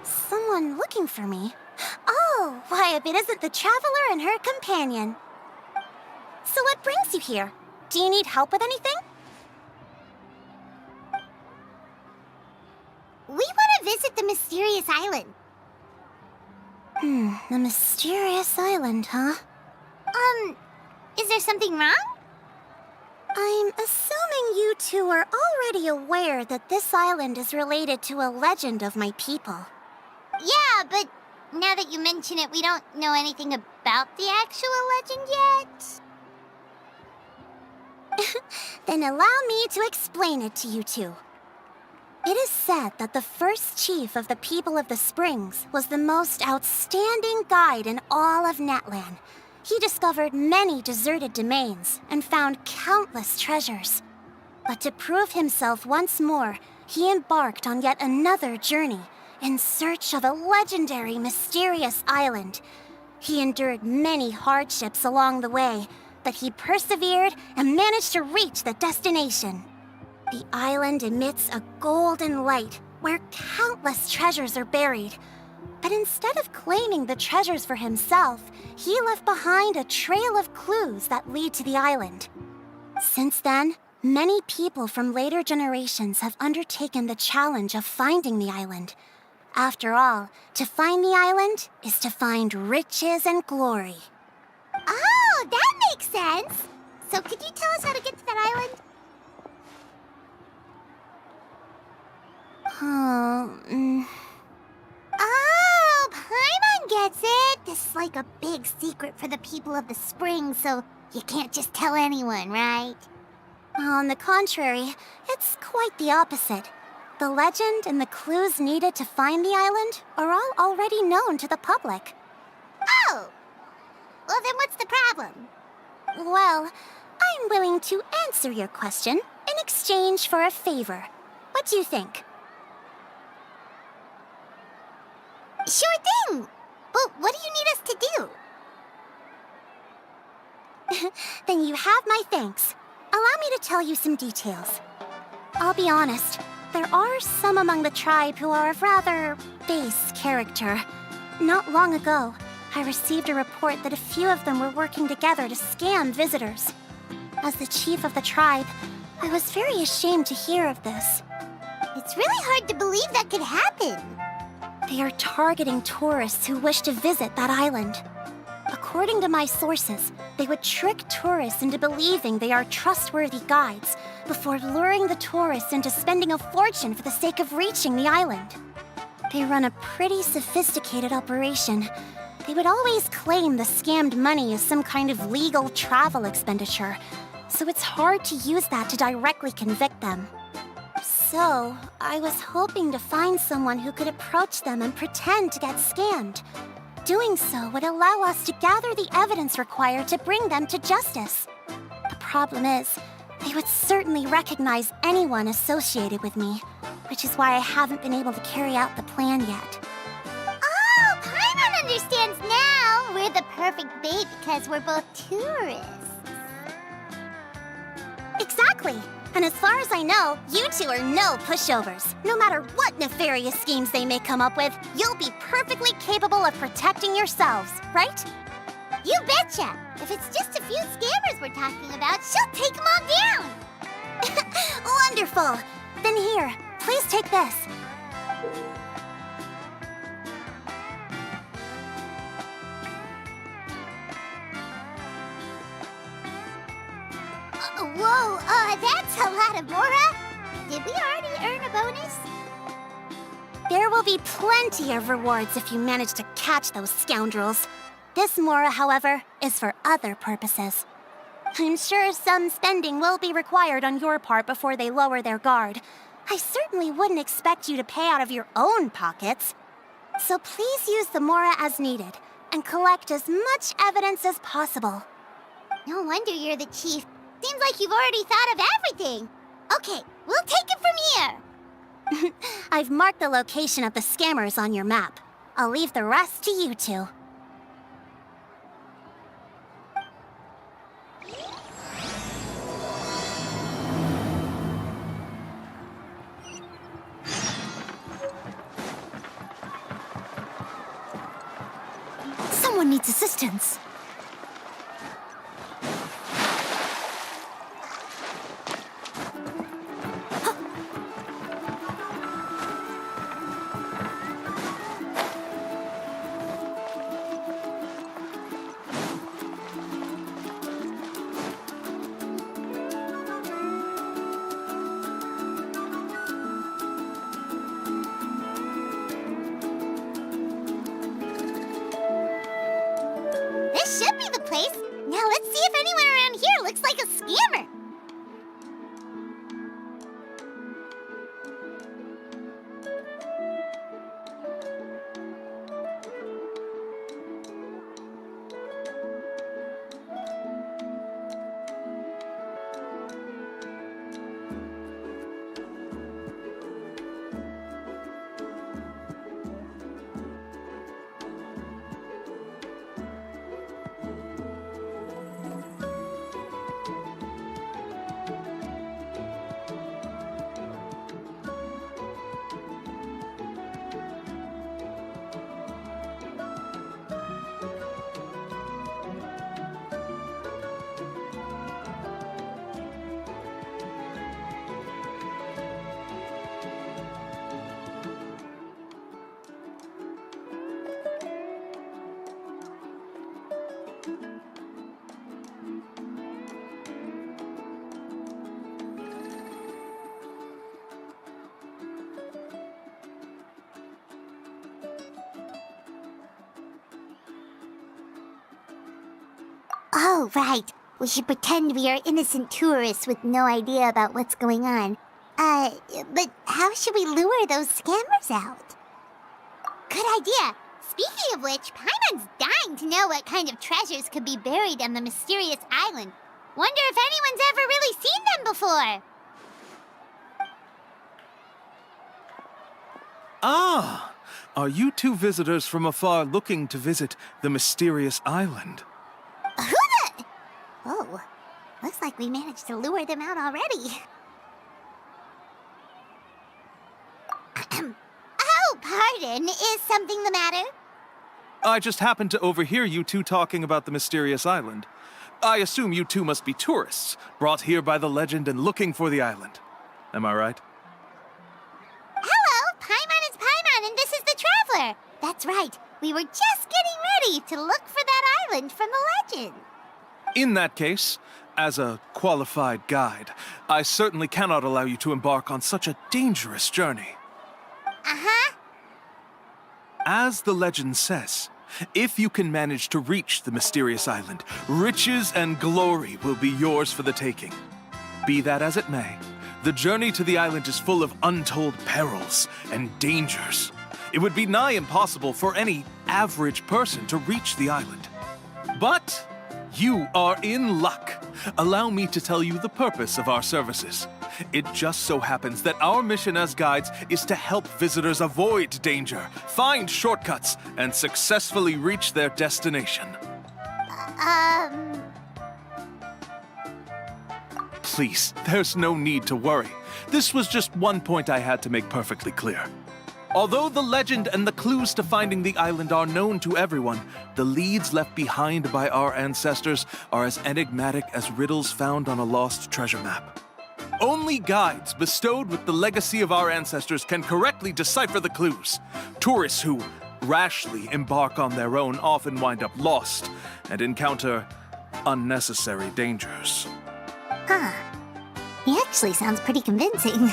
Someone looking for me? Oh, why, if it isn't the Traveler and her companion. So what brings you here? Do you need help with anything? We want to visit the mysterious island. The mysterious island, huh? Is there something wrong? I'm assuming you two are already aware that this island is related to a legend of my people. Yeah, but now that you mention it, we don't know anything about the actual legend yet. Then allow me to explain it to you two. It is said that the first chief of the people of the Springs was the most outstanding guide in all of Natlan. He discovered many deserted domains and found countless treasures. But to prove himself once more, he embarked on yet another journey in search of a legendary, mysterious island. He endured many hardships along the way, but he persevered and managed to reach the destination. The island emits a golden light where countless treasures are buried. But instead of claiming the treasures for himself, he left behind a trail of clues that lead to the island. Since then, many people from later generations have undertaken the challenge of finding the island. After all, to find the island is to find riches and glory. Oh, that makes sense! So could you tell us how to get to that island? Oh, Paimon gets it! This is like a big secret for the people of the Spring, so you can't just tell anyone, right? On the contrary, it's quite the opposite. The legend and the clues needed to find the island are all already known to the public. Oh! Well, then what's the problem? Well, I'm willing to answer your question in exchange for a favor. What do you think? Sure thing! But what do you need us to do? Then you have my thanks. Allow me to tell you some details. I'll be honest, there are some among the tribe who are of rather base character. Not long ago, I received a report that a few of them were working together to scam visitors. As the chief of the tribe, I was very ashamed to hear of this. It's really hard to believe that could happen. They are targeting tourists who wish to visit that island. According to my sources, they would trick tourists into believing they are trustworthy guides before luring the tourists into spending a fortune for the sake of reaching the island. They run a pretty sophisticated operation. They would always claim the scammed money is some kind of legal travel expenditure, so it's hard to use that to directly convict them. So, I was hoping to find someone who could approach them and pretend to get scammed. Doing so would allow us to gather the evidence required to bring them to justice. The problem is, they would certainly recognize anyone associated with me, which is why I haven't been able to carry out the plan yet. Oh, Paimon understands now! We're the perfect bait because we're both tourists. Exactly! And as far as I know, you two are no pushovers. No matter what nefarious schemes they may come up with, you'll be perfectly capable of protecting yourselves, right? You betcha! If it's just a few scammers we're talking about, she'll take them all down! Wonderful! Then here, please take this. Whoa, that's a lot of Mora. Did we already earn a bonus? There will be plenty of rewards if you manage to catch those scoundrels. This Mora, however, is for other purposes. I'm sure some spending will be required on your part before they lower their guard. I certainly wouldn't expect you to pay out of your own pockets. So please use the Mora as needed, and collect as much evidence as possible. No wonder you're the chief. Seems like you've already thought of everything. Okay, we'll take it from here. I've marked the location of the scammers on your map. I'll leave the rest to you two. Someone needs assistance. This should be the place. Now let's see if anyone around here looks like a scammer. Oh, right. We should pretend we are innocent tourists with no idea about what's going on. But how should we lure those scammers out? Good idea. Speaking of which, Paimon's dying to know what kind of treasures could be buried on the mysterious island. Wonder if anyone's ever really seen them before. Ah! Are you two visitors from afar looking to visit the mysterious island? Who the... Oh, looks like we managed to lure them out already. Oh, pardon. Is something the matter? I just happened to overhear you two talking about the mysterious island. I assume you two must be tourists, brought here by the legend and looking for the island. Am I right? Hello, Paimon is Paimon, and this is the Traveler. That's right. We were just getting ready to look for that island from the legend. In that case, as a qualified guide, I certainly cannot allow you to embark on such a dangerous journey. Uh-huh. As the legend says, if you can manage to reach the mysterious island, riches and glory will be yours for the taking. Be that as it may, the journey to the island is full of untold perils and dangers. It would be nigh impossible for any average person to reach the island. But you are in luck. Allow me to tell you the purpose of our services. It just so happens that our mission as guides is to help visitors avoid danger, find shortcuts, and successfully reach their destination. Please, there's no need to worry. This was just one point I had to make perfectly clear. Although the legend and the clues to finding the island are known to everyone, the leads left behind by our ancestors are as enigmatic as riddles found on a lost treasure map. Only guides bestowed with the legacy of our ancestors can correctly decipher the clues. Tourists who rashly embark on their own often wind up lost and encounter unnecessary dangers. Huh. He actually sounds pretty convincing.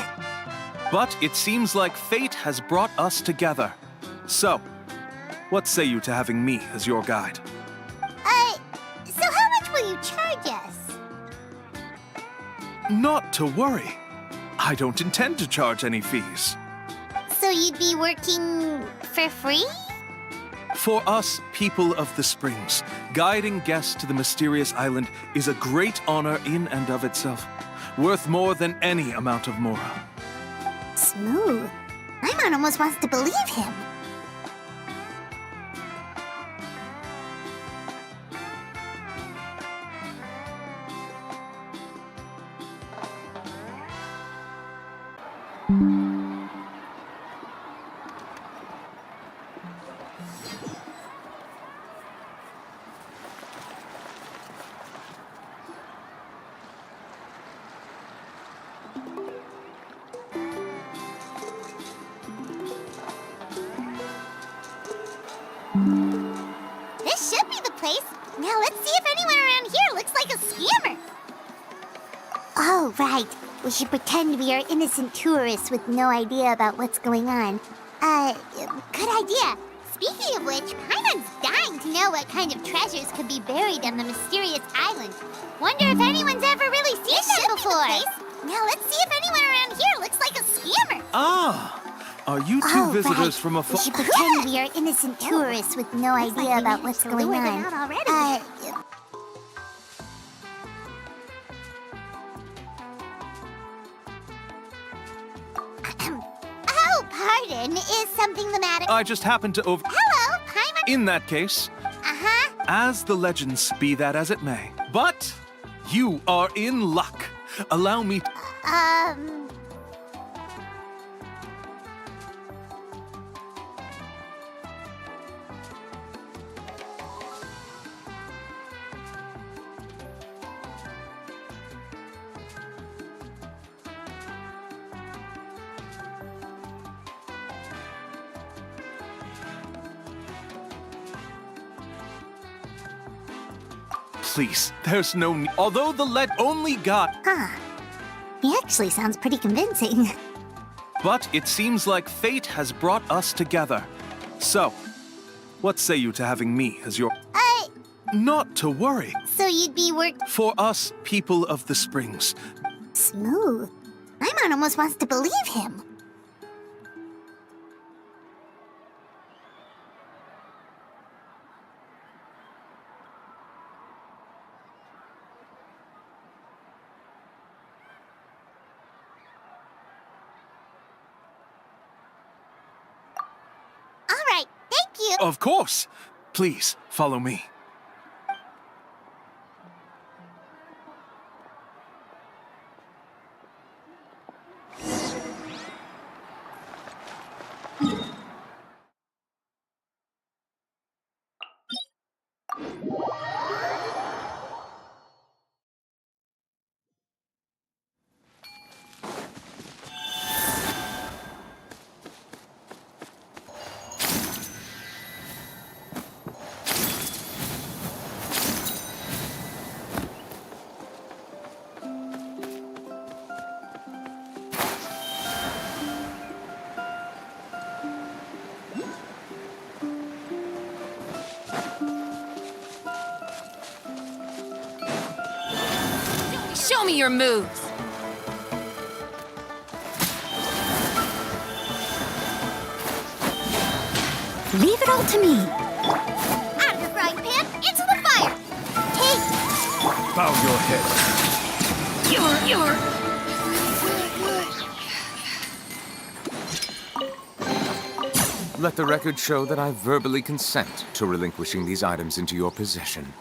But it seems like fate has brought us together. So, what say you to having me as your guide? So how much will you charge us? Not to worry. I don't intend to charge any fees. So you'd be working for free? For us, people of the Springs, guiding guests to the mysterious island is a great honor in and of itself, worth more than any amount of mora. Smooth. Paimon almost wants to believe him. This should be the place. Now let's see if anyone around here looks like a scammer. Oh, right. We should pretend we are innocent tourists with no idea about what's going on. Good idea. Speaking of which, Paimon's dying to know what kind of treasures could be buried on the mysterious island. Wonder if anyone's ever really seen them before. Now let's see if anyone around here looks like a scammer. Ah! Are you two visitors from a We should pretend we are innocent tourists with no idea about what's going on. Oh, pardon. Is something the matter? I just happened to over... Hello, Paimon. In that case, Uh-huh. as the legends be that as it may. But you are in luck. Allow me... Please, there's no need. Although the lead only got... Huh. He actually sounds pretty convincing. But it seems like fate has brought us together. So, what say you to having me as your... Not to worry. So you'd be For us, people of the Springs. Smooth. Paimon almost wants to believe him. All right, thank you. Of course. Please, follow me. Show me your moves. Leave it all to me. Out of the frying pan, into the fire. Take. Bow your head. Let the record show that I verbally consent to relinquishing these items into your possession.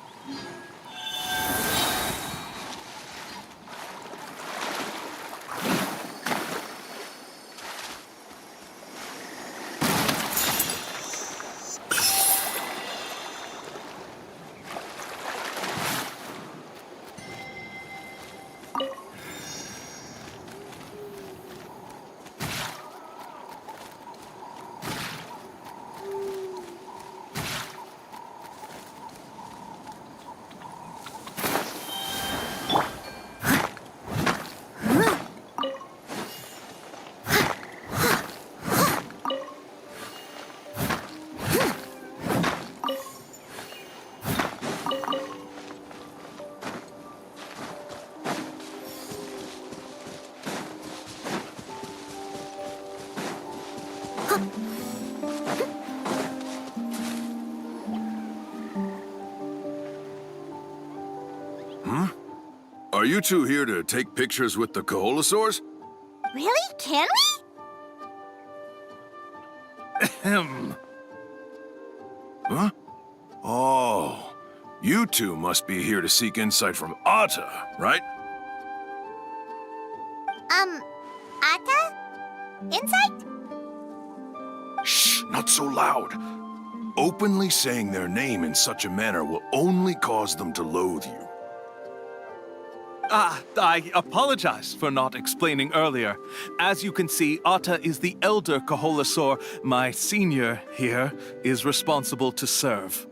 Are you two here to take pictures with the Koholosaurs? Really? Can we? Ahem. Huh? Oh, you two must be here to seek insight from Atta, right? Atta? Insight? Shh, not so loud. Openly saying their name in such a manner will only cause them to loathe you. I apologize for not explaining earlier. As you can see, Atta is the elder Kaholasaur. My senior here is responsible to serve.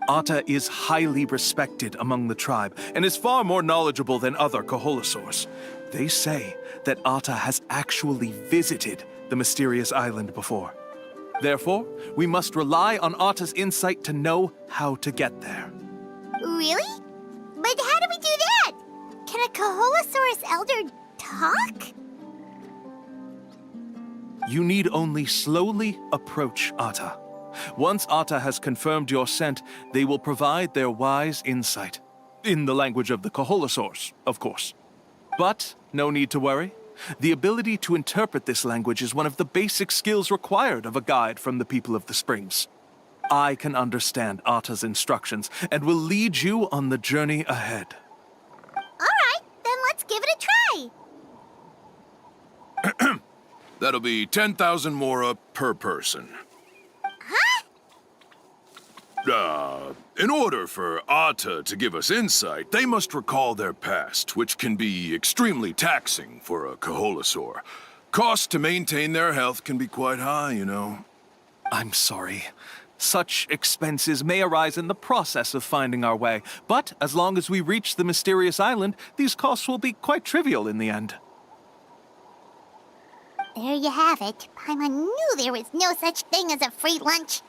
Atta is highly respected among the tribe and is far more knowledgeable than other Kaholasaurs. They say that Atta has actually visited the mysterious island before. Therefore, we must rely on Atta's insight to know how to get there. Really? But how do we do that? Can a Kaholosaurus elder talk? You need only slowly approach Atta. Once Atta has confirmed your scent, they will provide their wise insight. In the language of the Kaholosaurs, of course. But no need to worry. The ability to interpret this language is one of the basic skills required of a guide from the people of the Springs. I can understand Atta's instructions and will lead you on the journey ahead. Alright, then let's give it a try. That'll be 10,000 mora per person. In order for Atta to give us insight, they must recall their past, which can be extremely taxing for a Kaholasaur. Costs to maintain their health can be quite high, you know. I'm sorry. Such expenses may arise in the process of finding our way, but as long as we reach the mysterious island, these costs will be quite trivial in the end. There you have it. Paimon knew there was no such thing as a free lunch.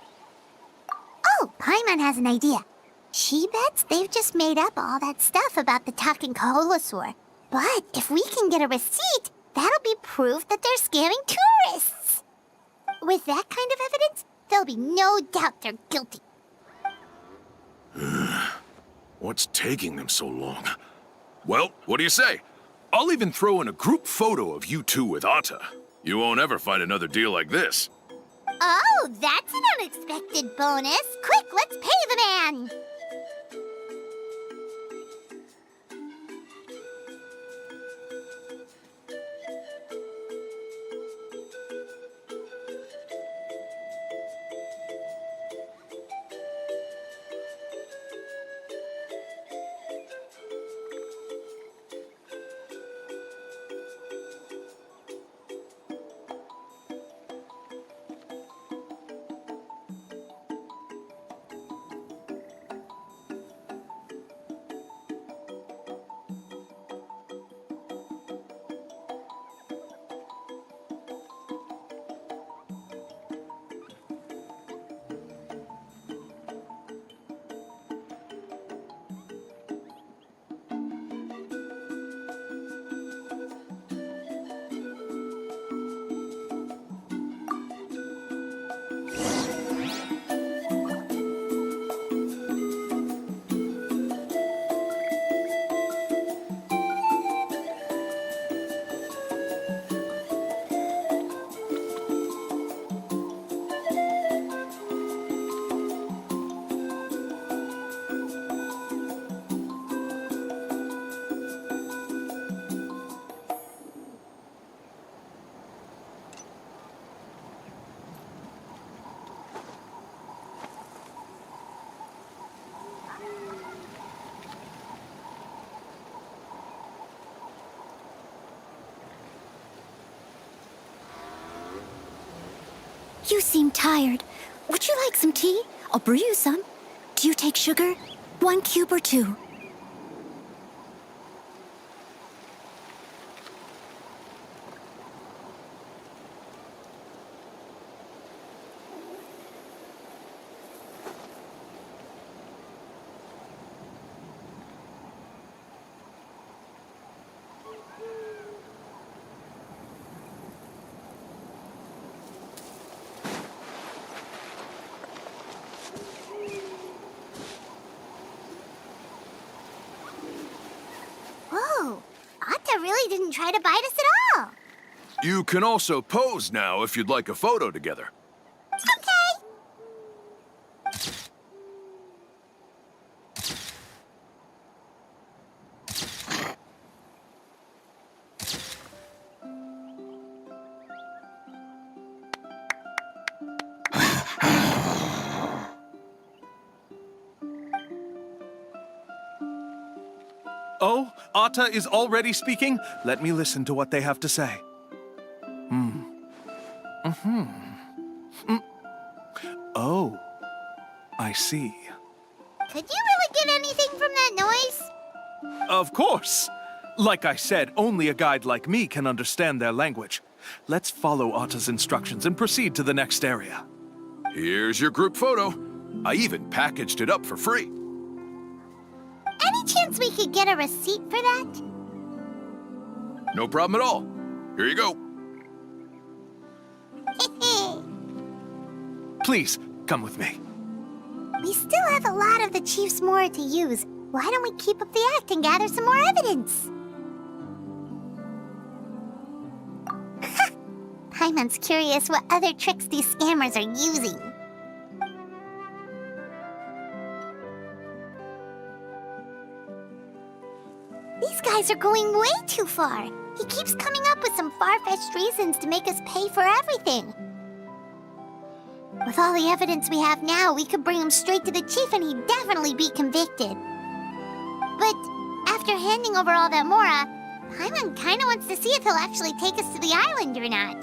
Oh, Paimon has an idea. She bets they've just made up all that stuff about the talking Kaholosaur. But if we can get a receipt, that'll be proof that they're scamming tourists. With that kind of evidence, there'll be no doubt they're guilty. What's taking them so long? Well, what do you say? I'll even throw in a group photo of you two with Atta. You won't ever find another deal like this. Oh, that's an unexpected bonus. Quick, let's pay the man. You seem tired. Would you like some tea? I'll brew you some. Do you take sugar? 1 cube or 2? Whoa, Atta really didn't try to bite us at all. You can also pose now if you'd like a photo together. Okay. Oh, Atta is already speaking? Let me listen to what they have to say. Oh, I see. Could you really get anything from that noise? Of course! Like I said, only a guide like me can understand their language. Let's follow Atta's instructions and proceed to the next area. Here's your group photo. I even packaged it up for free. Any chance we could get a receipt for that? No problem at all. Here you go. Please, come with me. We still have a lot of the Chief's Mora to use. Why don't we keep up the act and gather some more evidence? Paimon's curious what other tricks these scammers are using. These guys are going way too far. He keeps coming up with some far-fetched reasons to make us pay for everything. With all the evidence we have now, we could bring him straight to the chief and he'd definitely be convicted. But after handing over all that Mora, Paimon kinda wants to see if he'll actually take us to the island or not.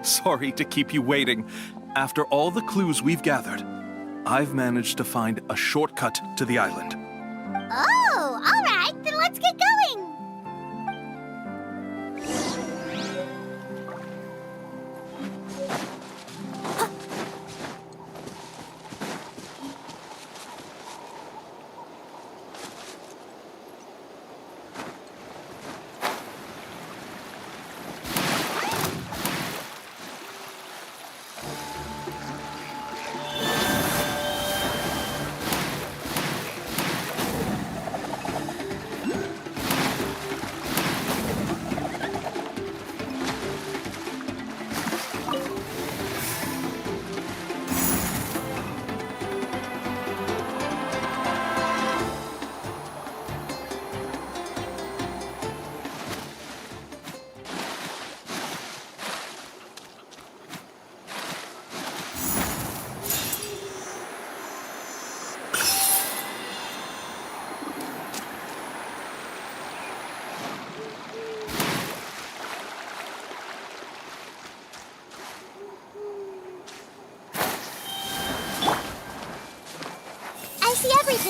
Sorry to keep you waiting. After all the clues we've gathered, I've managed to find a shortcut to the island. Oh, alright, then let's get going!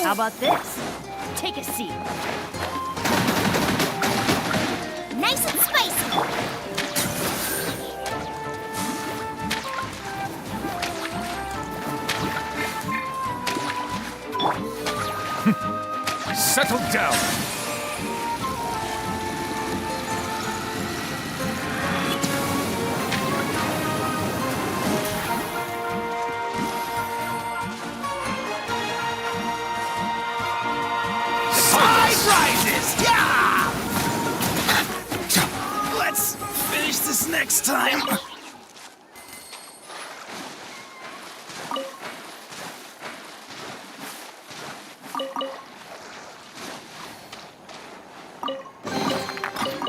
How about this? Take a seat. Nice and spicy! Settle down! Rises! Yeah! Let's finish this next time.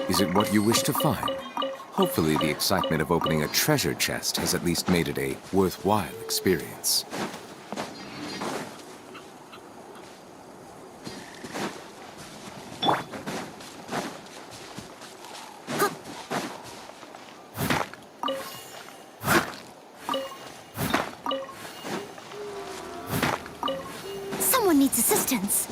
Is it what you wish to find? Hopefully the excitement of opening a treasure chest has at least made it a worthwhile experience. Someone needs assistance.